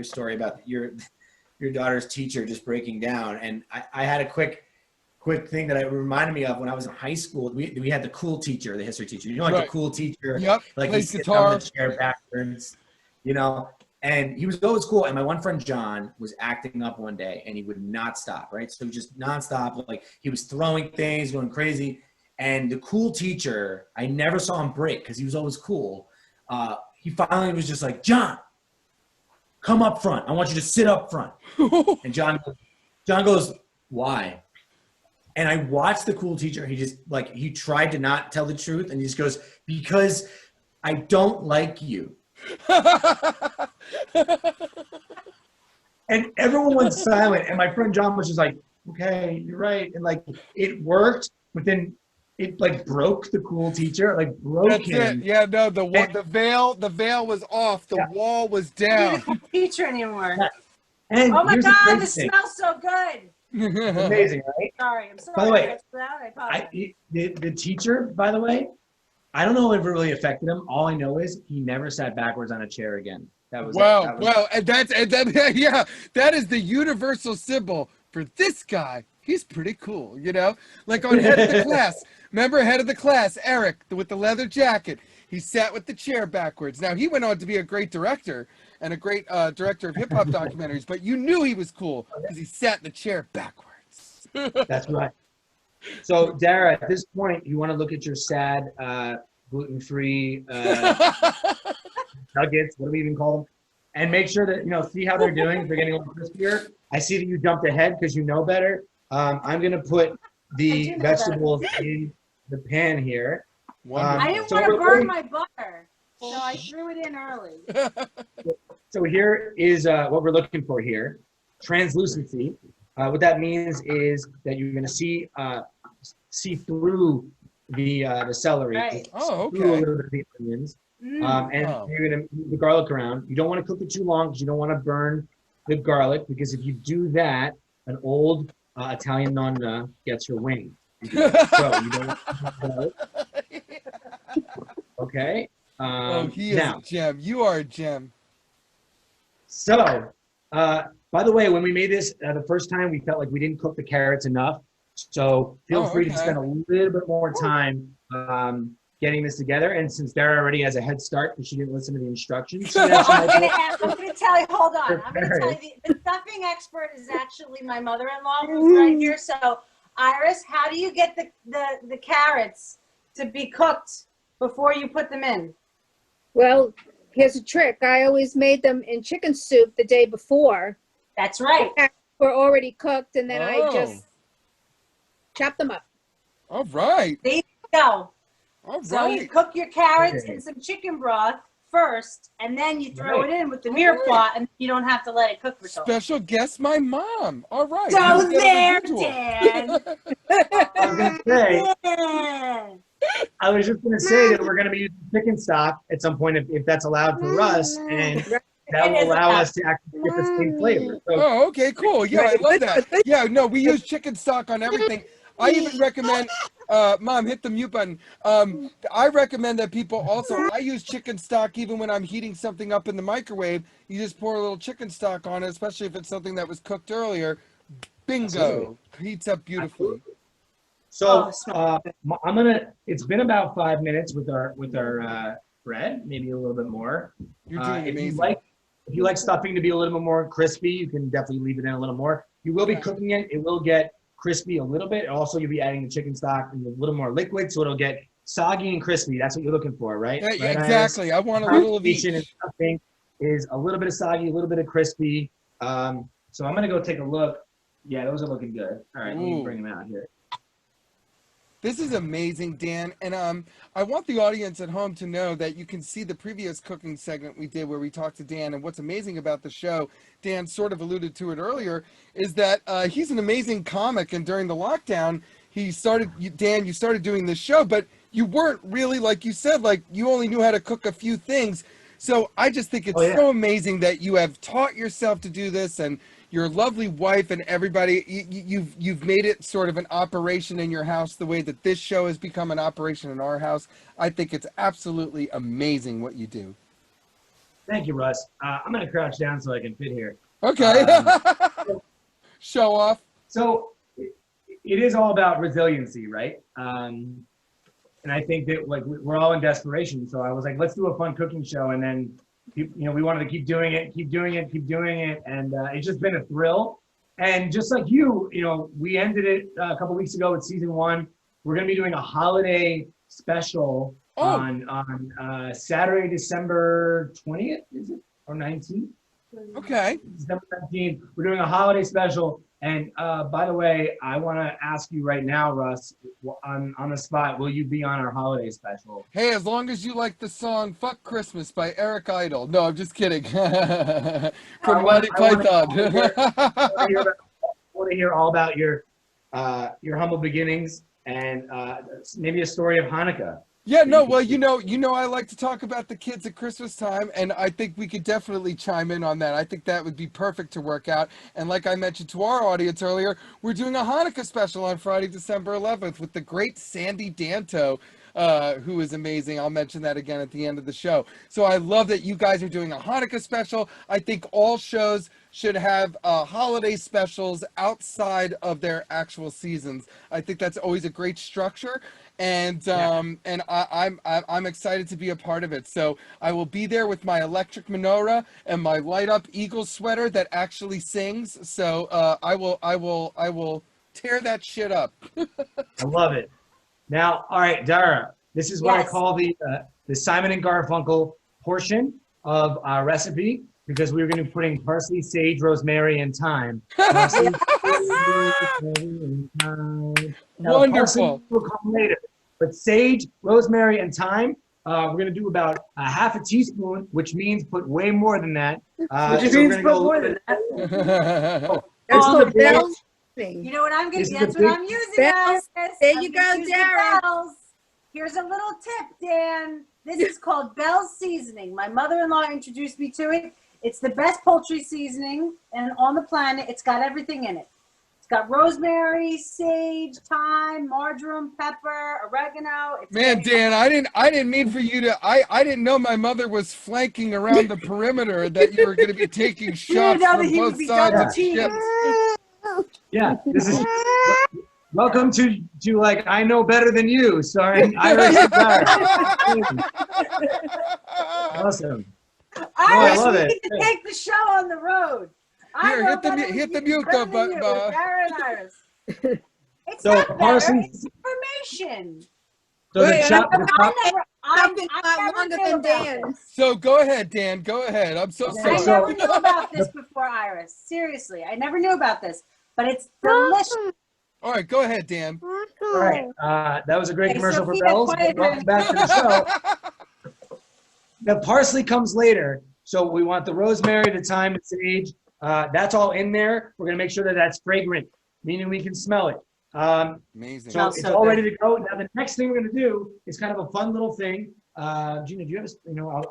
story about your daughter's teacher just breaking down, and I had a quick thing that it reminded me of when I was in high school. We had the cool teacher, the history teacher. You know, like Right. the cool teacher, Yep, like he plays sits guitar. on the chair backwards, you know. And he was always cool. And my one friend John was acting up one day, and he would not stop. Right, so just nonstop, like he was throwing things, going crazy. And the cool teacher, I never saw him break because he was always cool. He finally was just like, John, come up front. I want you to sit up front. And John goes, why? And I watched the cool teacher. He just like, he tried to not tell the truth. And he just goes, because I don't like you. And everyone went silent. And my friend John was just like, okay, you're right. And like, it worked, but then it like broke the cool teacher, like broke That's him. it. Yeah, no, the veil was off. The wall was down. Not a teacher anymore. Yeah. And Oh my here's the God, crazy this thing. smells so good. Amazing, right? Sorry, I'm sorry. By the way, That's loud. I apologize. the teacher, by the way, I don't know if it really affected him. All I know is he never sat backwards on a chair again. That was yeah, that is the universal symbol for this guy. He's pretty cool, you know? Like on Head of the Class. Remember Head of the Class, Eric, with the leather jacket. He sat with the chair backwards. Now, he went on to be a great director and a great director of hip-hop documentaries, but you knew he was cool because he sat in the chair backwards. That's right. So, Dara, at this point, you want to look at your sad, gluten-free nuggets, what do we even call them? And make sure that, you know, see how they're doing. If they're getting a little crispier. I see that you jumped ahead because you know better. I'm going to put the vegetables in the pan here. I didn't want to burn my butter, so I threw it in early. So here is what we're looking for here. Translucency. What that means is that you're going to see through the celery. Right. Oh, Through a okay. little bit of the onions. And you're going to move the garlic around. You don't want to cook it too long because you don't want to burn the garlic, because if you do that, an old Italian nonna gets your wing. So you don't want to garlic. Okay. He is a gem. You are a gem. So, by the way, when we made this the first time, we felt like we didn't cook the carrots enough. So feel free to spend a little bit more time getting this together. And since Dara already has a head start because she didn't listen to the instructions, I'm going to tell you, hold on. I'm going to tell you, the stuffing expert is actually my mother-in-law who's right here. So, Iris, how do you get the carrots to be cooked before you put them in? Well, here's a trick. I always made them in chicken soup the day before. That's right. Were already cooked, and then I just chop them up. All right. There you go. All So right. you cook your carrots in some chicken broth first, and then you throw it in with the mirepoix, and you don't have to let it cook for so long. Special guest, my mom. All right. So there, Dan. I was just going to say that we're going to be using chicken stock at some point if that's allowed for us, and that will allow us to actually get the same flavor. So, Oh, okay, cool. Yeah, I love that. Yeah, no, we use chicken stock on everything. I even recommend, Mom, hit the mute button. I recommend that people also, I use chicken stock even when I'm heating something up in the microwave. You just pour a little chicken stock on it, especially if it's something that was cooked earlier. Bingo. Absolutely. Heats up beautifully. So I'm gonna. It's been about 5 minutes with our bread, maybe a little bit more. You're doing if amazing. If you like stuffing to be a little bit more crispy, you can definitely leave it in a little more. You will be cooking it. It will get crispy a little bit. Also, you'll be adding the chicken stock and a little more liquid, so it'll get soggy and crispy. That's what you're looking for, right? Yeah, Right, exactly. I want a little of each. And stuffing is a little bit of soggy, a little bit of crispy. So I'm gonna go take a look. Yeah, those are looking good. All right, let me bring them out here. This is amazing, Dan, and I want the audience at home to know that you can see the previous cooking segment we did where we talked to Dan, and what's amazing about the show, Dan sort of alluded to it earlier, is that he's an amazing comic, and during the lockdown, you started doing this show, but you weren't really, like you said, like you only knew how to cook a few things. So I just think it's so amazing that you have taught yourself to do this, and your lovely wife and everybody, you've made it sort of an operation in your house the way that this show has become an operation in our house. I think it's absolutely amazing what you do. Thank you, Russ. I'm going to crouch down so I can fit here. Okay. Show off. So it is all about resiliency, right? And I think that like we're all in desperation. So I was like, let's do a fun cooking show. And then we wanted to keep doing it. And it's just been a thrill. And just like you, we ended it a couple weeks ago with season 1. We're going to be doing a holiday special on Saturday, December 20th, is it? Or 19th? Okay. December 17th. We're doing a holiday special. And by the way, I want to ask you right now, Russ, on the spot, will you be on our holiday special? Hey, as long as you like the song "Fuck Christmas" by Eric Idle. No, I'm just kidding. From Monty Python. I want to hear all about your humble beginnings and maybe a story of Hanukkah. Yeah, no, well, you know, I like to talk about the kids at Christmas time, and I think we could definitely chime in on that. I think that would be perfect to work out. And like I mentioned to our audience earlier, we're doing a Hanukkah special on Friday, December 11th with the great Sandy Danto, who is amazing. I'll mention that again at the end of the show. So I love that you guys are doing a Hanukkah special. I think all shows should have holiday specials outside of their actual seasons. I think that's always a great structure. And and I'm excited to be a part of it. So I will be there with my electric menorah and my light up eagle sweater that actually sings. So I will tear that shit up. I love it. Now, all right, Dara, this is what I Yes. call the Simon and Garfunkel portion of our recipe, because we were going to be putting parsley, sage, rosemary, and thyme. Parsley, rosemary, and thyme. Now, Wonderful. parsley will come later, but sage, rosemary, and thyme, we're going to do about a half a teaspoon, which means put way more than that. Which so means we're gonna put go more a than little that. bit- That's Oh, the the bells thing. You know what I'm This getting? is That's the what I'm using, bells. guys. There I'm you gonna go, use the Dara. bells. Here's a little tip, Dan. This is called Bell's seasoning. My mother-in-law introduced me to it. It's the best poultry seasoning and on the planet. It's got everything in it. It's got rosemary, sage, thyme, marjoram, pepper, oregano. It's Man, Dan, I didn't mean for you to. I didn't know my mother was flanking around the perimeter. That you were going to be taking shots know that from he would both be sides of double the teamed. ship. Yeah, this is welcome to like I know better than you, starring Iris and Dara. Awesome. I Iris, love we it. need to take the show on the road. I Here, know hit the better hit the than mute better though, than you, but Dara and Iris. It's So, not better. Parson- It's information. So the Wait, chop, the chop, Talking I a lot never longer knew than about Dan. this. so go ahead, Dan. Go ahead. I'm so Okay, I sorry. so- never knew about this before, Iris. Seriously, I never knew about this, but it's delicious. All right, go ahead, Dan. all right. That was a great Hey, commercial for Sofia, Bells. quiet Welcome down. back to the show. The parsley comes later, so we want the rosemary, the thyme, the sage. That's all in there. We're gonna make sure that that's fragrant, meaning we can smell it. Amazing. So Smells it's so all good. ready to go. Now the next thing we're gonna do is kind of a fun little thing. Gina, do you have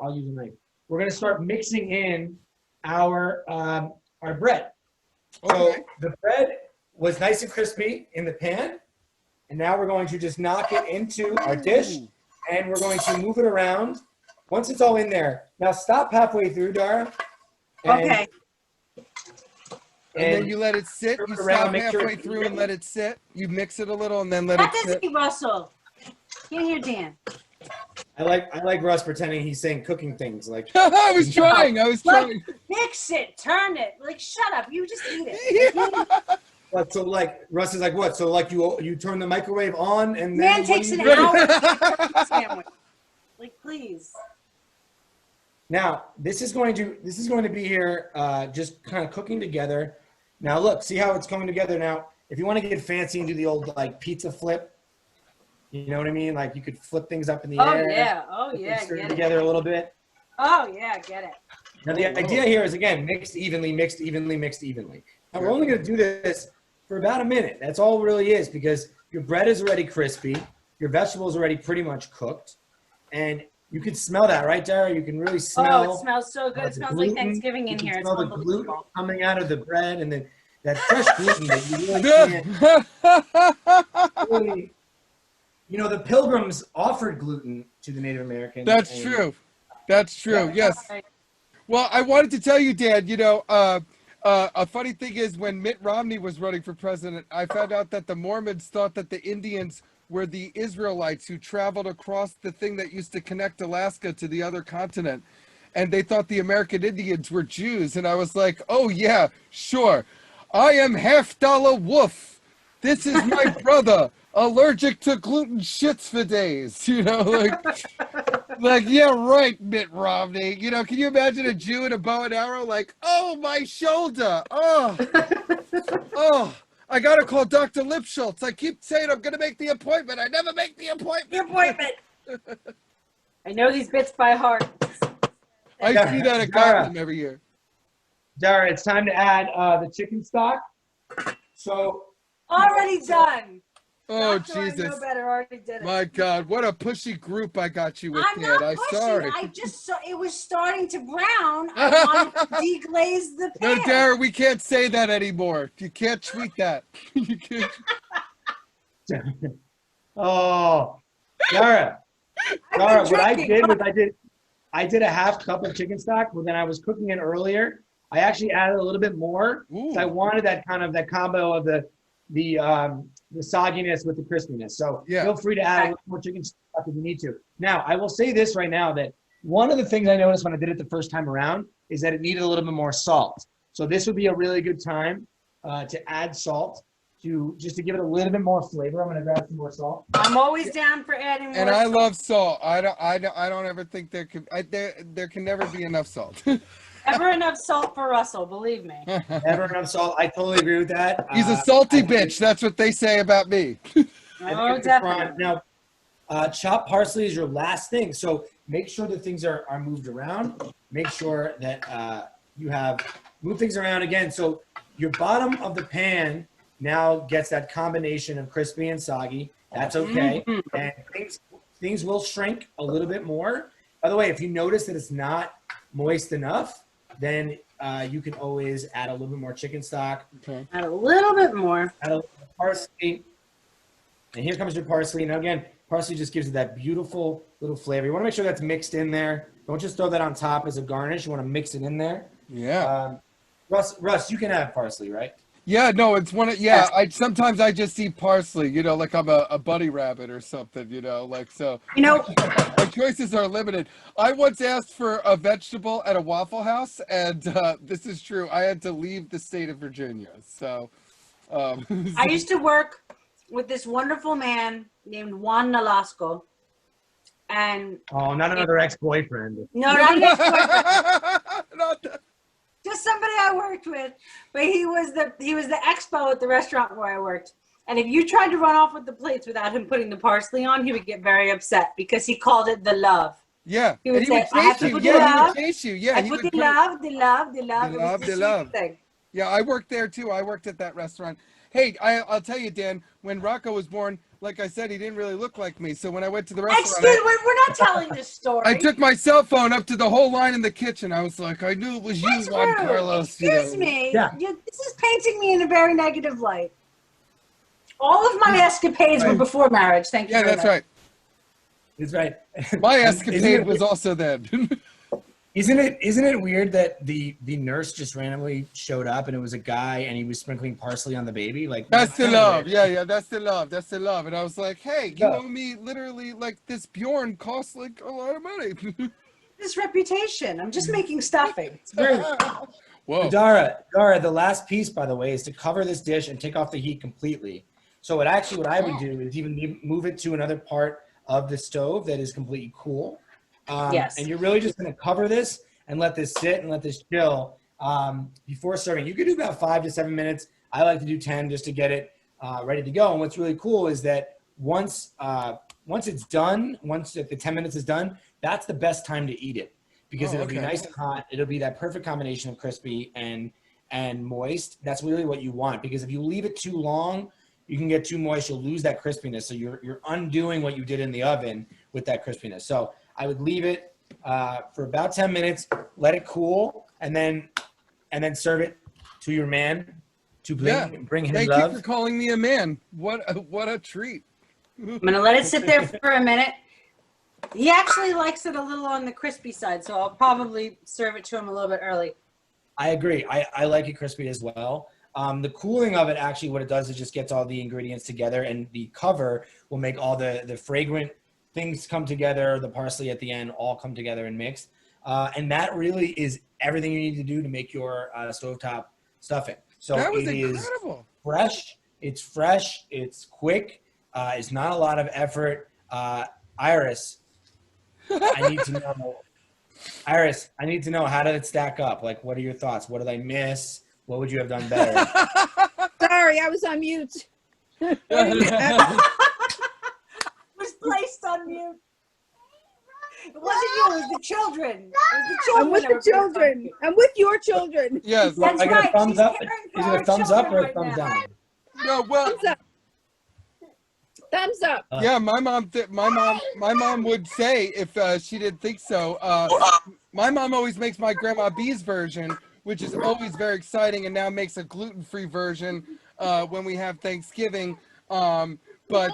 I'll use a knife. We're gonna start mixing in our bread. So Okay. the bread was nice and crispy in the pan, and now we're going to just knock it into our dish, and we're going to move it around. Once it's all in there, now stop halfway through, Dara. And, Okay. And then you let it sit. turn You it around, stop make sure halfway it's through and let it sit. You mix it a little and then let That it doesn't sit. be Russell. Can't hear Dan. I like Russ pretending he's saying cooking things like. I was trying. I was trying. Mix it, turn it. Like, shut up. You just eat it. What? So like Russ is like what? So like you turn the microwave on and then Man what takes do an you do? hour to make a turkey sandwich. Like, please. Now this is going to be here just kind of cooking together. Now look, see how it's coming together now. If you want to get fancy and do the old like pizza flip, you know what I mean? Like you could flip things up in the Oh, air. yeah. Oh, yeah. Stir it Get it. together a little bit. Oh, yeah. Get it. Now the idea here is again mixed evenly, mixed evenly, mixed evenly. Now we're only going to do this for about a minute. That's all it really is, because your bread is already crispy, your vegetables already pretty much cooked, and you can smell that, right, Dara? You can really smell. Oh, it smells so good. It the smells like gluten. Thanksgiving You in can here. It's smell the gluten unbelievable. coming out of the bread, and then that fresh gluten that you really can't. Really, the Pilgrims offered gluten to the Native Americans. That's and- true. That's true. Yeah. Yes. Well, I wanted to tell you, Dan, a funny thing is when Mitt Romney was running for president, I found out that the Mormons thought that the Indians were the Israelites who traveled across the thing that used to connect Alaska to the other continent. And they thought the American Indians were Jews. And I was like, oh, yeah, sure. I am Half-Dollar Wolf. This is my brother, allergic to gluten shits for days. Like, yeah, right, Mitt Romney. You know, can you imagine a Jew in a bow and arrow? Like, oh, my shoulder. Oh, oh, I got to call Dr. Lipschultz. I keep saying I'm going to make the appointment. I never make the appointment. The appointment. I know these bits by heart. I see that at Dara. Gotham every year. Dara, it's time to add the chicken stock. So Already done. Oh, Not so I Jesus. know better, already did it. My God, what a pushy group I got you with, I'm Dad. not I'm pushing. sorry. I just saw it was starting to brown. I wanted to deglaze the pan. No, Dara, we can't say that anymore. You can't tweet that. You can't. Oh, Dara, what I did was I did a half cup of chicken stock, but then I was cooking it earlier. I actually added a little bit more. So I wanted that combo of the sogginess with the crispiness. So feel free to add a little more chicken stock if you need to. Now, I will say this right now, that one of the things I noticed when I did it the first time around is that it needed a little bit more salt. So this would be a really good time to add salt just to give it a little bit more flavor. I'm going to grab some more salt. I'm always down for adding more. And I love salt. I don't ever think there can never be enough salt. Never enough salt for Russell, believe me. Never enough salt. I totally agree with that. He's a salty bitch. That's what they say about me. Oh, definitely. Now, chopped parsley is your last thing. So make sure that things are moved around. Make sure that you have moved things around again. So your bottom of the pan now gets that combination of crispy and soggy. That's okay. And things will shrink a little bit more. By the way, if you notice that it's not moist enough, then you can always add a little bit more chicken stock. Okay. Add a little bit more. Add a little parsley. And here comes your parsley. Now again, parsley just gives it that beautiful little flavor. You want to make sure that's mixed in there. Don't just throw that on top as a garnish. You want to mix it in there. Yeah. Russ, you can have parsley, right? Yeah, no, it's one of, sometimes I just eat parsley, you know, like I'm a bunny rabbit or something, you know, like, so. You know, my choices are limited. I once asked for a vegetable at a Waffle House, and this is true. I had to leave the state of Virginia, so. I used to work with this wonderful man named Juan Nolasco. And oh, not another ex-boyfriend. no, not an ex-boyfriend. Not that. Just somebody I worked with, but he was the expo at the restaurant where I worked. And if you tried to run off with the plates without him putting the parsley on, he would get very upset because he called it the love. Yeah, He would and say, "I have to put the love. he would chase you. Yeah, I he put would the love, the love, the love. The It was love, the the love. sweetest thing. Yeah, I worked there too. I worked at that restaurant. Hey, I'll tell you, Dan, when Rocco was born, like I said, he didn't really look like me. So when I went to the restaurant, We're not telling this story. I took my cell phone up to the whole line in the kitchen. I was like, I knew it was you, That's Juan rude. Carlos. Excuse you know. me. Yeah. This is painting me in a very negative light. All of my escapades were before marriage. Thank you. Yeah, very that's much. right. That's right. My escapade was also then. Isn't it weird that the nurse just randomly showed up and it was a guy and he was sprinkling parsley on the baby? Like That's the kinda love. weird. Yeah, that's the love. That's the love. And I was like, hey, you owe me literally like this Bjorn costs like a lot of money. This reputation. I'm just making stuffing. It's Very- Whoa. Dara, the last piece, by the way, is to cover this dish and take off the heat completely. So what I would do is even move it to another part of the stove that is completely cool. Yes. And you're really just going to cover this and let this sit and let this chill before serving. You could do about 5 to 7 minutes. I like to do 10 just to get it ready to go. And what's really cool is that once it's done, once the 10 minutes is done, that's the best time to eat it because it'll be nice and hot. It'll be that perfect combination of crispy and moist. That's really what you want because if you leave it too long, you can get too moist. You'll lose that crispiness. So you're undoing what you did in the oven with that crispiness. So I would leave it for about 10 minutes, let it cool, and then serve it to your man to bring him Thank love. you for calling me a man. What a treat. I'm going to let it sit there for a minute. He actually likes it a little on the crispy side, so I'll probably serve it to him a little bit early. I agree. I like it crispy as well. The cooling of it, actually, what it does is just gets all the ingredients together, and the cover will make all the fragrant things come together, the parsley at the end, all come together and mix. And that really is everything you need to do to make your stovetop stuffing. So That was it is incredible. fresh, it's quick, it's not a lot of effort. Iris, I need to know, Iris, I need to know, how did it stack up? Like, what are your thoughts? What did I miss? What would you have done better? Sorry, I was on mute. Was placed on mute. It wasn't you, it was the children. It was the children. I'm with that were the children. I'm with your children. Yes. That's I get a right. thumbs She's up. caring for Is it our a thumbs up or children a thumbs right now. down? No, well, Thumbs up. Thumbs up. yeah, my mom would say if she didn't think so. My mom always makes my grandma B's version, which is always very exciting, and now makes a gluten-free version when we have Thanksgiving. But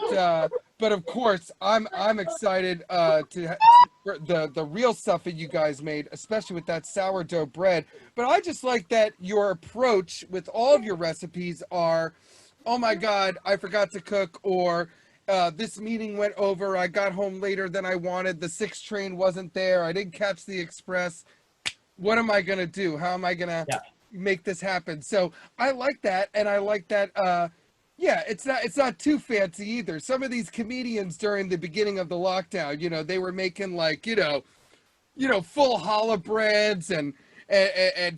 of course, I'm excited for the real stuff that you guys made, especially with that sourdough bread. But I just like that your approach with all of your recipes are, oh my God, I forgot to cook, or this meeting went over, I got home later than I wanted, the 6 train wasn't there, I didn't catch the express. What am I gonna do? How am I gonna make this happen? So I like that, and I like that. Yeah, it's not too fancy either. Some of these comedians during the beginning of the lockdown, you know, they were making like, you know, full challah breads and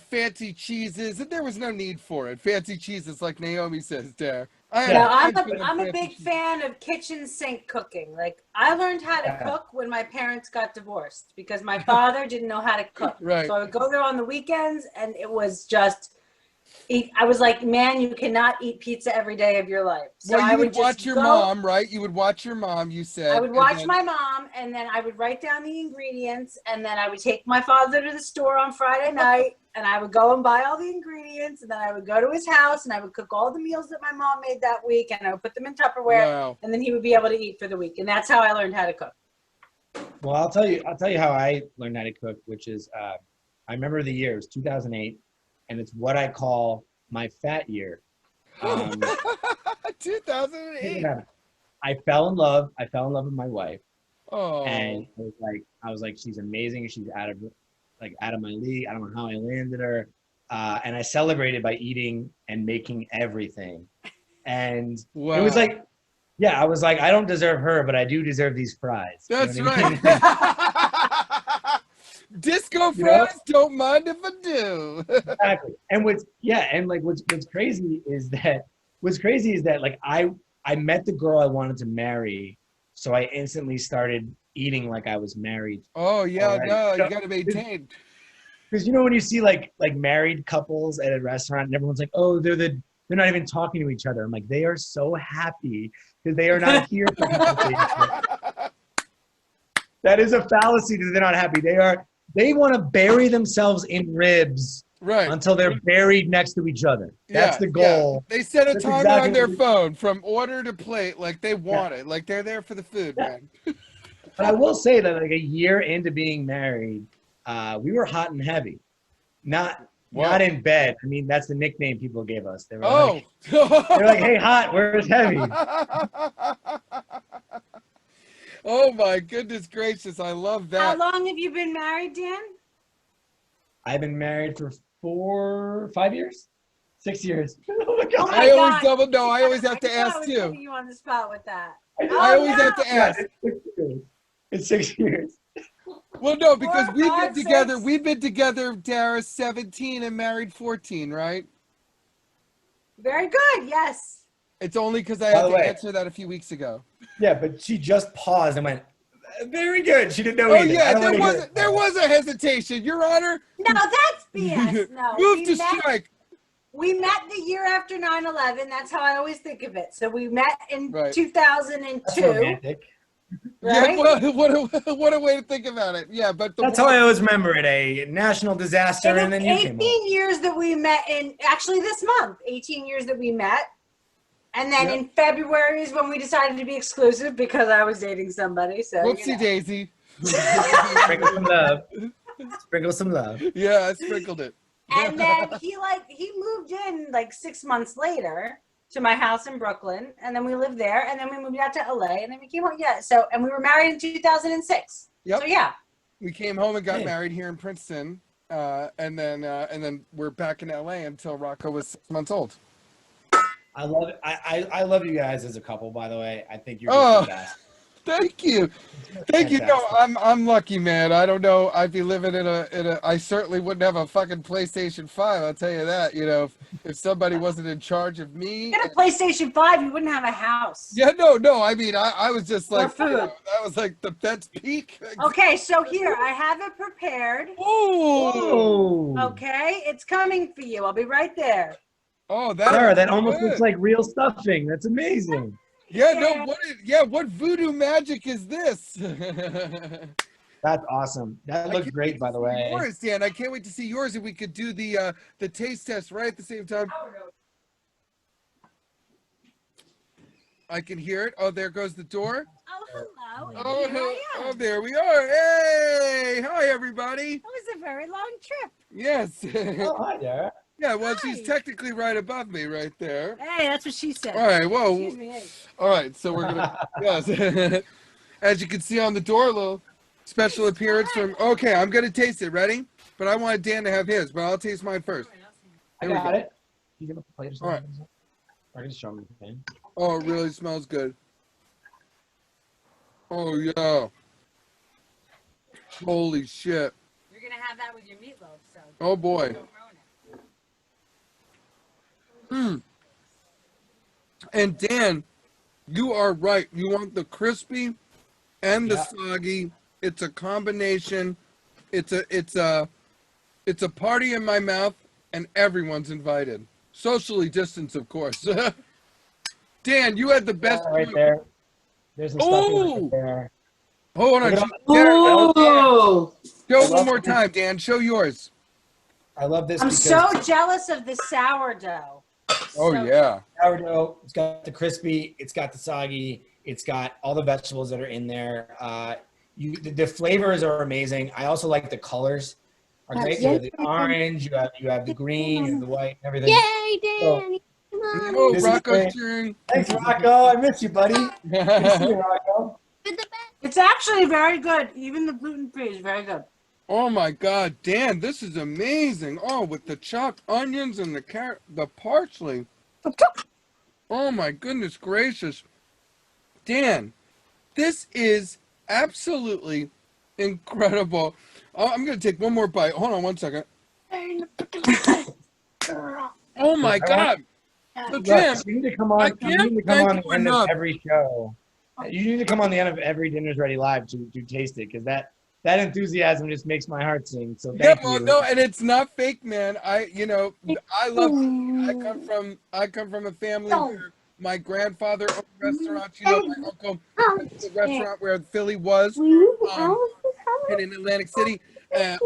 fancy cheeses, and there was no need for it. Fancy cheeses, like Naomi says there. No, I'm a big fan of kitchen sink cooking. Like, I learned how to cook when my parents got divorced because my father didn't know how to cook. Right. So I would go there on the weekends, and it was just, I was like, man, you cannot eat pizza every day of your life. So Well, I you would would watch just your go, mom, right? You would watch your mom, you said. I would watch my mom, and then I would write down the ingredients, and then I would take my father to the store on Friday night, and I would go and buy all the ingredients, and then I would go to his house, and I would cook all the meals that my mom made that week, and I would put them in Tupperware, Wow. and then he would be able to eat for the week. And that's how I learned how to cook. Well, I'll tell you how I learned how to cook, which is, I remember the year, it was 2008, and it's what I call my fat year. 2008. I fell in love with my wife. Oh. And I was like, she's amazing. She's out of my league. I don't know how I landed her. And I celebrated by eating and making everything. And Wow. it was like, yeah, I was like, I don't deserve her, but I do deserve these fries. That's you know what I mean? right. Disco fries, don't mind if I do. Exactly. And what's crazy is that like I met the girl I wanted to marry, so I instantly started eating like I was married. Oh yeah, already. no, you gotta maintain. Because you know when you see like married couples at a restaurant and everyone's like, oh, they're not even talking to each other. I'm like, they are so happy because they are not here for conversation. That is a fallacy that they're not happy. They want to bury themselves in ribs until they're buried next to each other. That's the goal. Yeah. They set a That's timer exactly on their phone from order to plate, like they want it, like they're there for the food, man. But I will say that like a year into being married, we were hot and heavy. Not in bed. I mean, that's the nickname people gave us. They were they're like, hey, hot, where's heavy? Oh my goodness gracious, I love that. How long have you been married, Dan? I've been married for 5 years, 6 years. Oh my God. Oh my I always God. I always have to ask I was too. putting you on the spot with that. I always have to ask. It's 6 years. Well, no, because For we've been God's together. sakes. We've been together, Dara, 17 and married 14, right? Very good. Yes. It's only because I By had the to way- answer that a few weeks ago. Yeah, but she just paused and went, very good. She didn't know Oh either. I yeah, don't wanna hear it. there was a hesitation, Your Honor. No, that's BS. No. Move to strike. We met the year after 9/11. That's how I always think of it. So we met in Right. 2002. That's romantic. Right? Yeah, what a way to think about it. Yeah, but That's how I always remember it, a national disaster, And and then you it's came 18 years that we met in, actually this month, 18 years that we met. And then in February is when we decided to be exclusive because I was dating somebody. So Whoopsie daisy. Sprinkle some love. Sprinkle some love. Yeah, I sprinkled it. And then he moved in like 6 months later to my house in Brooklyn, and then we lived there, and then we moved out to LA, and then we came home. Yeah, so and we were married in 2006. Yep. So yeah. We came home and got Hey. married here in Princeton, and then we're back in LA until Rocco was 6 months old. I love it. I love you guys as a couple, by the way. I think you're Oh. just the best. Thank you. Thank you. No, Fantastic. I'm lucky, man. I don't know. I'd be living in a. I certainly wouldn't have a fucking PlayStation 5. I'll tell you that. You know, if somebody wasn't in charge of me. Get a PlayStation 5, you wouldn't have a house. Yeah, no. I mean, I was just Or like, food. that was like that's peak. Okay, so here, I have it prepared. Oh, Oh, Okay, it's coming for you. I'll be right there. oh, that. Dara, is that almost good. looks like real stuffing. That's amazing. Yeah, no. What voodoo magic is this? That's awesome. That looks great, by the way. Yours, Dan. I can't wait to see yours, and we could do the taste test right at the same time. I can hear it. Oh, there goes the door. Oh, hello. Oh, Here I am. oh, there we are. Hey, hi, everybody. It was a very long trip. Yes. Oh, hi, Dara. Yeah, well, Hi. she's technically right above me right there. Hey, that's what she said. All right, whoa. Excuse me. Hey. All right, so we're going to, yes. As you can see on the door, a little special appearance from, okay, I'm going to taste it. Ready? But I wanted Dan to have his, but I'll taste mine first. I Here we got go. it. You give a plate or All right. something? Or just show me the thing. Oh, it really smells good. Oh, yeah. Holy shit. You're going to have that with your meatloaf, so. Oh, boy. don't ruin it. And Dan, you are right. You want the crispy and the Yeah. soggy. It's a combination. It's a party in my mouth, and everyone's invited. Socially distanced, of course. Dan, you had the best Right one. there. There's some stuffing Oh! right there. Hold on. Look at Oh, Show I it one love more it. time, Dan. Show yours. I love this I'm because so jealous of the sourdough. Oh, So- yeah. sourdough, it's got the crispy, it's got the soggy, it's got all the vegetables that are in there. The flavors are amazing. I also like the colors are great. You have the orange, you have the green, you have the white, everything. yay, Danny. Come on. Oh, This is Rocco's great. cheering. Thanks, Rocco. I miss you, buddy. Good to see you, Rocco. With the best. It's actually very good. Even the gluten-free is very good. Oh my God, Dan, this is amazing. Oh, with the chopped onions and the carrot, the parsley. Oh my goodness gracious. Dan, this is absolutely incredible. Oh, I'm going to take one more bite. Hold on one second. Oh my God. So Dan, Russ, you need to come I on. You can't need to come thank on you the end enough. of every show. You need to come on the end of every Dinner's Ready Live to taste it because that enthusiasm just makes my heart sing. So yeah, thank well, you. no, and it's not fake, man. I love I come from a family where my grandfather owned restaurants. You know, my uncle owned the restaurant where Philly was, and in Atlantic City.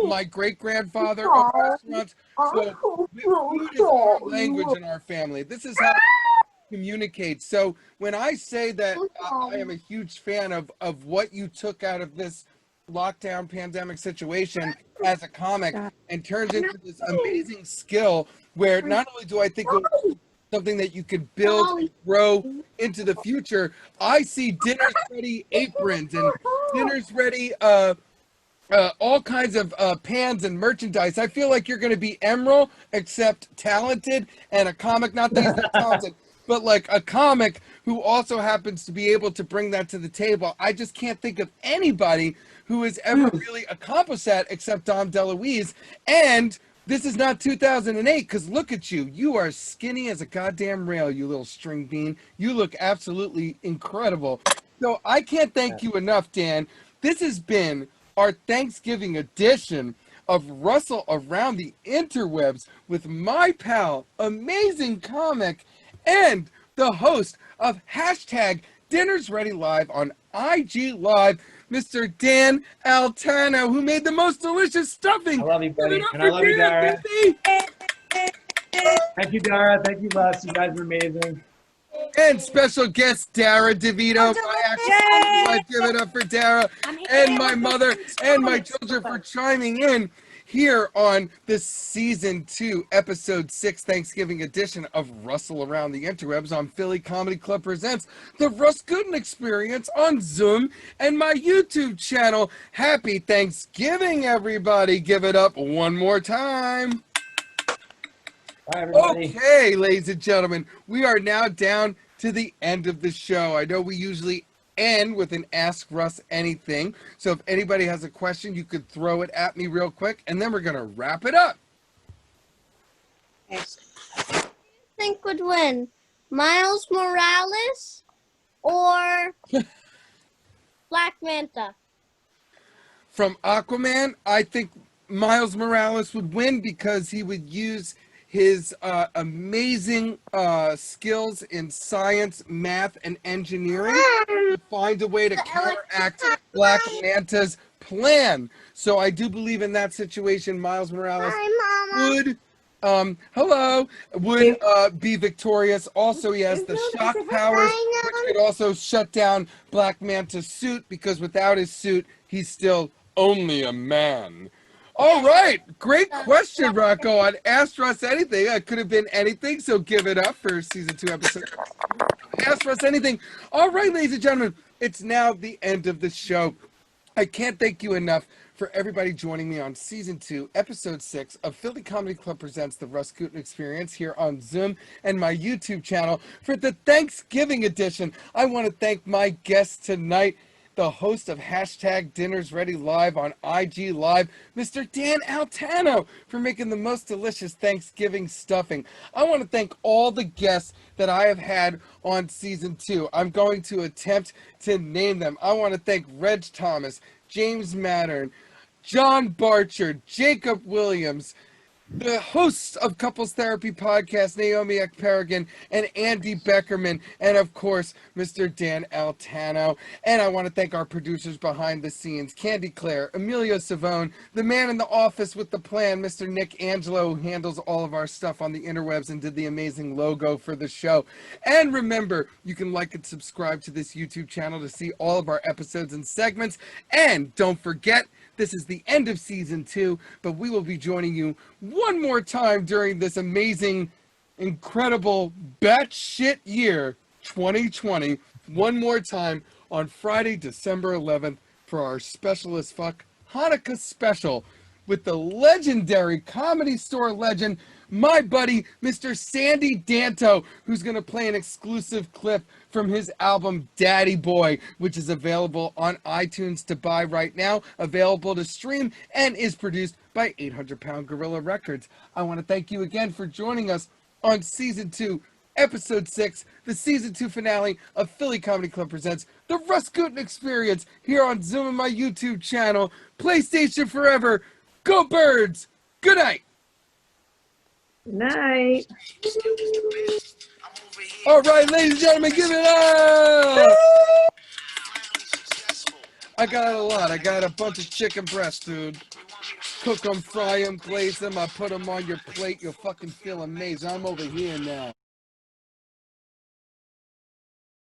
My great grandfather owned restaurants. So food is our language in our family. This is how we communicate. So when I say that I am a huge fan of what you took out of this lockdown pandemic situation as a comic and turns into this amazing skill where not only do I think it's something that you could build and grow into the future, I see Dinner's Ready aprons and Dinner's Ready all kinds of pans and merchandise. I feel like you're going to be Emerald, except talented, and a comic, not that he's not talented, but like a comic who also happens to be able to bring that to the table. I just can't think of anybody who has ever really accomplished that except Dom DeLuise. And this is not 2008, because look at you. You are skinny as a goddamn rail, you little string bean. You look absolutely incredible. So I can't thank you enough, Dan. This has been our Thanksgiving edition of Russell Around the Interwebs with my pal, amazing comic, and the host of hashtag Dinner's Ready Live on IG Live, Mr. Dan Altano, who made the most delicious stuffing. I love you, buddy. Give it up And I for love you, Dan, Dara. baby. Thank you, Dara. Thank you, Les. You guys are amazing. And special guest Dara DeVito, my actual wife. Give it up for Dara and my mother and my children for chiming in here on the season 2, episode 6, Thanksgiving edition of Russell Around the Interwebs on Philly Comedy Club Presents the Russ Gutin Experience on Zoom and my YouTube channel. Happy Thanksgiving, everybody. Give it up one more time. Bye, everybody. Okay, ladies and gentlemen, we are now down to the end of the show. I know we usually end with an Ask Russ Anything. So if anybody has a question, you could throw it at me real quick, and then we're going to wrap it up. Think would win? Miles Morales or Black Manta? From Aquaman, I think Miles Morales would win because he would use his amazing skills in science, math, and engineering to find a way to counteract Black Manta's plan. So I do believe in that situation, Miles Morales would be victorious. Also, he has the shock powers, which could also shut down Black Manta's suit, because without his suit, he's still only a man. All right, great question, Rocco. On Ask Russ Anything. It could have been anything, so give it up for season 2, episode. Ask Russ Anything. All right, ladies and gentlemen, it's now the end of the show. I can't thank you enough for everybody joining me on season 2, episode 6 of Philly Comedy Club Presents the Russ Gutin Experience here on Zoom and my YouTube channel for the Thanksgiving edition. I want to thank my guest tonight, the host of Hashtag Dinners Ready Live on IG Live, Mr. Dan Altano, for making the most delicious Thanksgiving stuffing. I want to thank all the guests that I have had on season 2. I'm going to attempt to name them. I want to thank Reg Thomas, James Mattern, John Barchard, Jacob Williams, the hosts of Couples Therapy Podcast, Naomi Ekperigan and Andy Beckerman, and of course, Mr. Dan Altano. And I want to thank our producers behind the scenes, Candy Claire, Emilio Savone, the man in the office with the plan, Mr. Nick Angelo, who handles all of our stuff on the interwebs and did the amazing logo for the show. And remember, you can like and subscribe to this YouTube channel to see all of our episodes and segments. And don't forget, this is the end of season 2, but we will be joining you one more time during this amazing, incredible, batshit year, 2020, one more time on Friday, December 11th for our special as fuck Hanukkah special with the legendary Comedy Store legend, my buddy, Mr. Sandy Danto, who's going to play an exclusive clip from his album Daddy Boy, which is available on iTunes to buy right now, available to stream, and is produced by 800 Pound Gorilla Records. I want to thank you again for joining us on Season 2, Episode 6, the Season 2 finale of Philly Comedy Club Presents the Russ Gutin Experience here on Zoom and my YouTube channel. PlayStation Forever. Go Birds. Good night. Night. All right, ladies and gentlemen, give it up! I got a lot. I got a bunch of chicken breasts, dude. Cook them, fry them, glaze them. I put them on your plate. You'll fucking feel amazing. I'm over here now.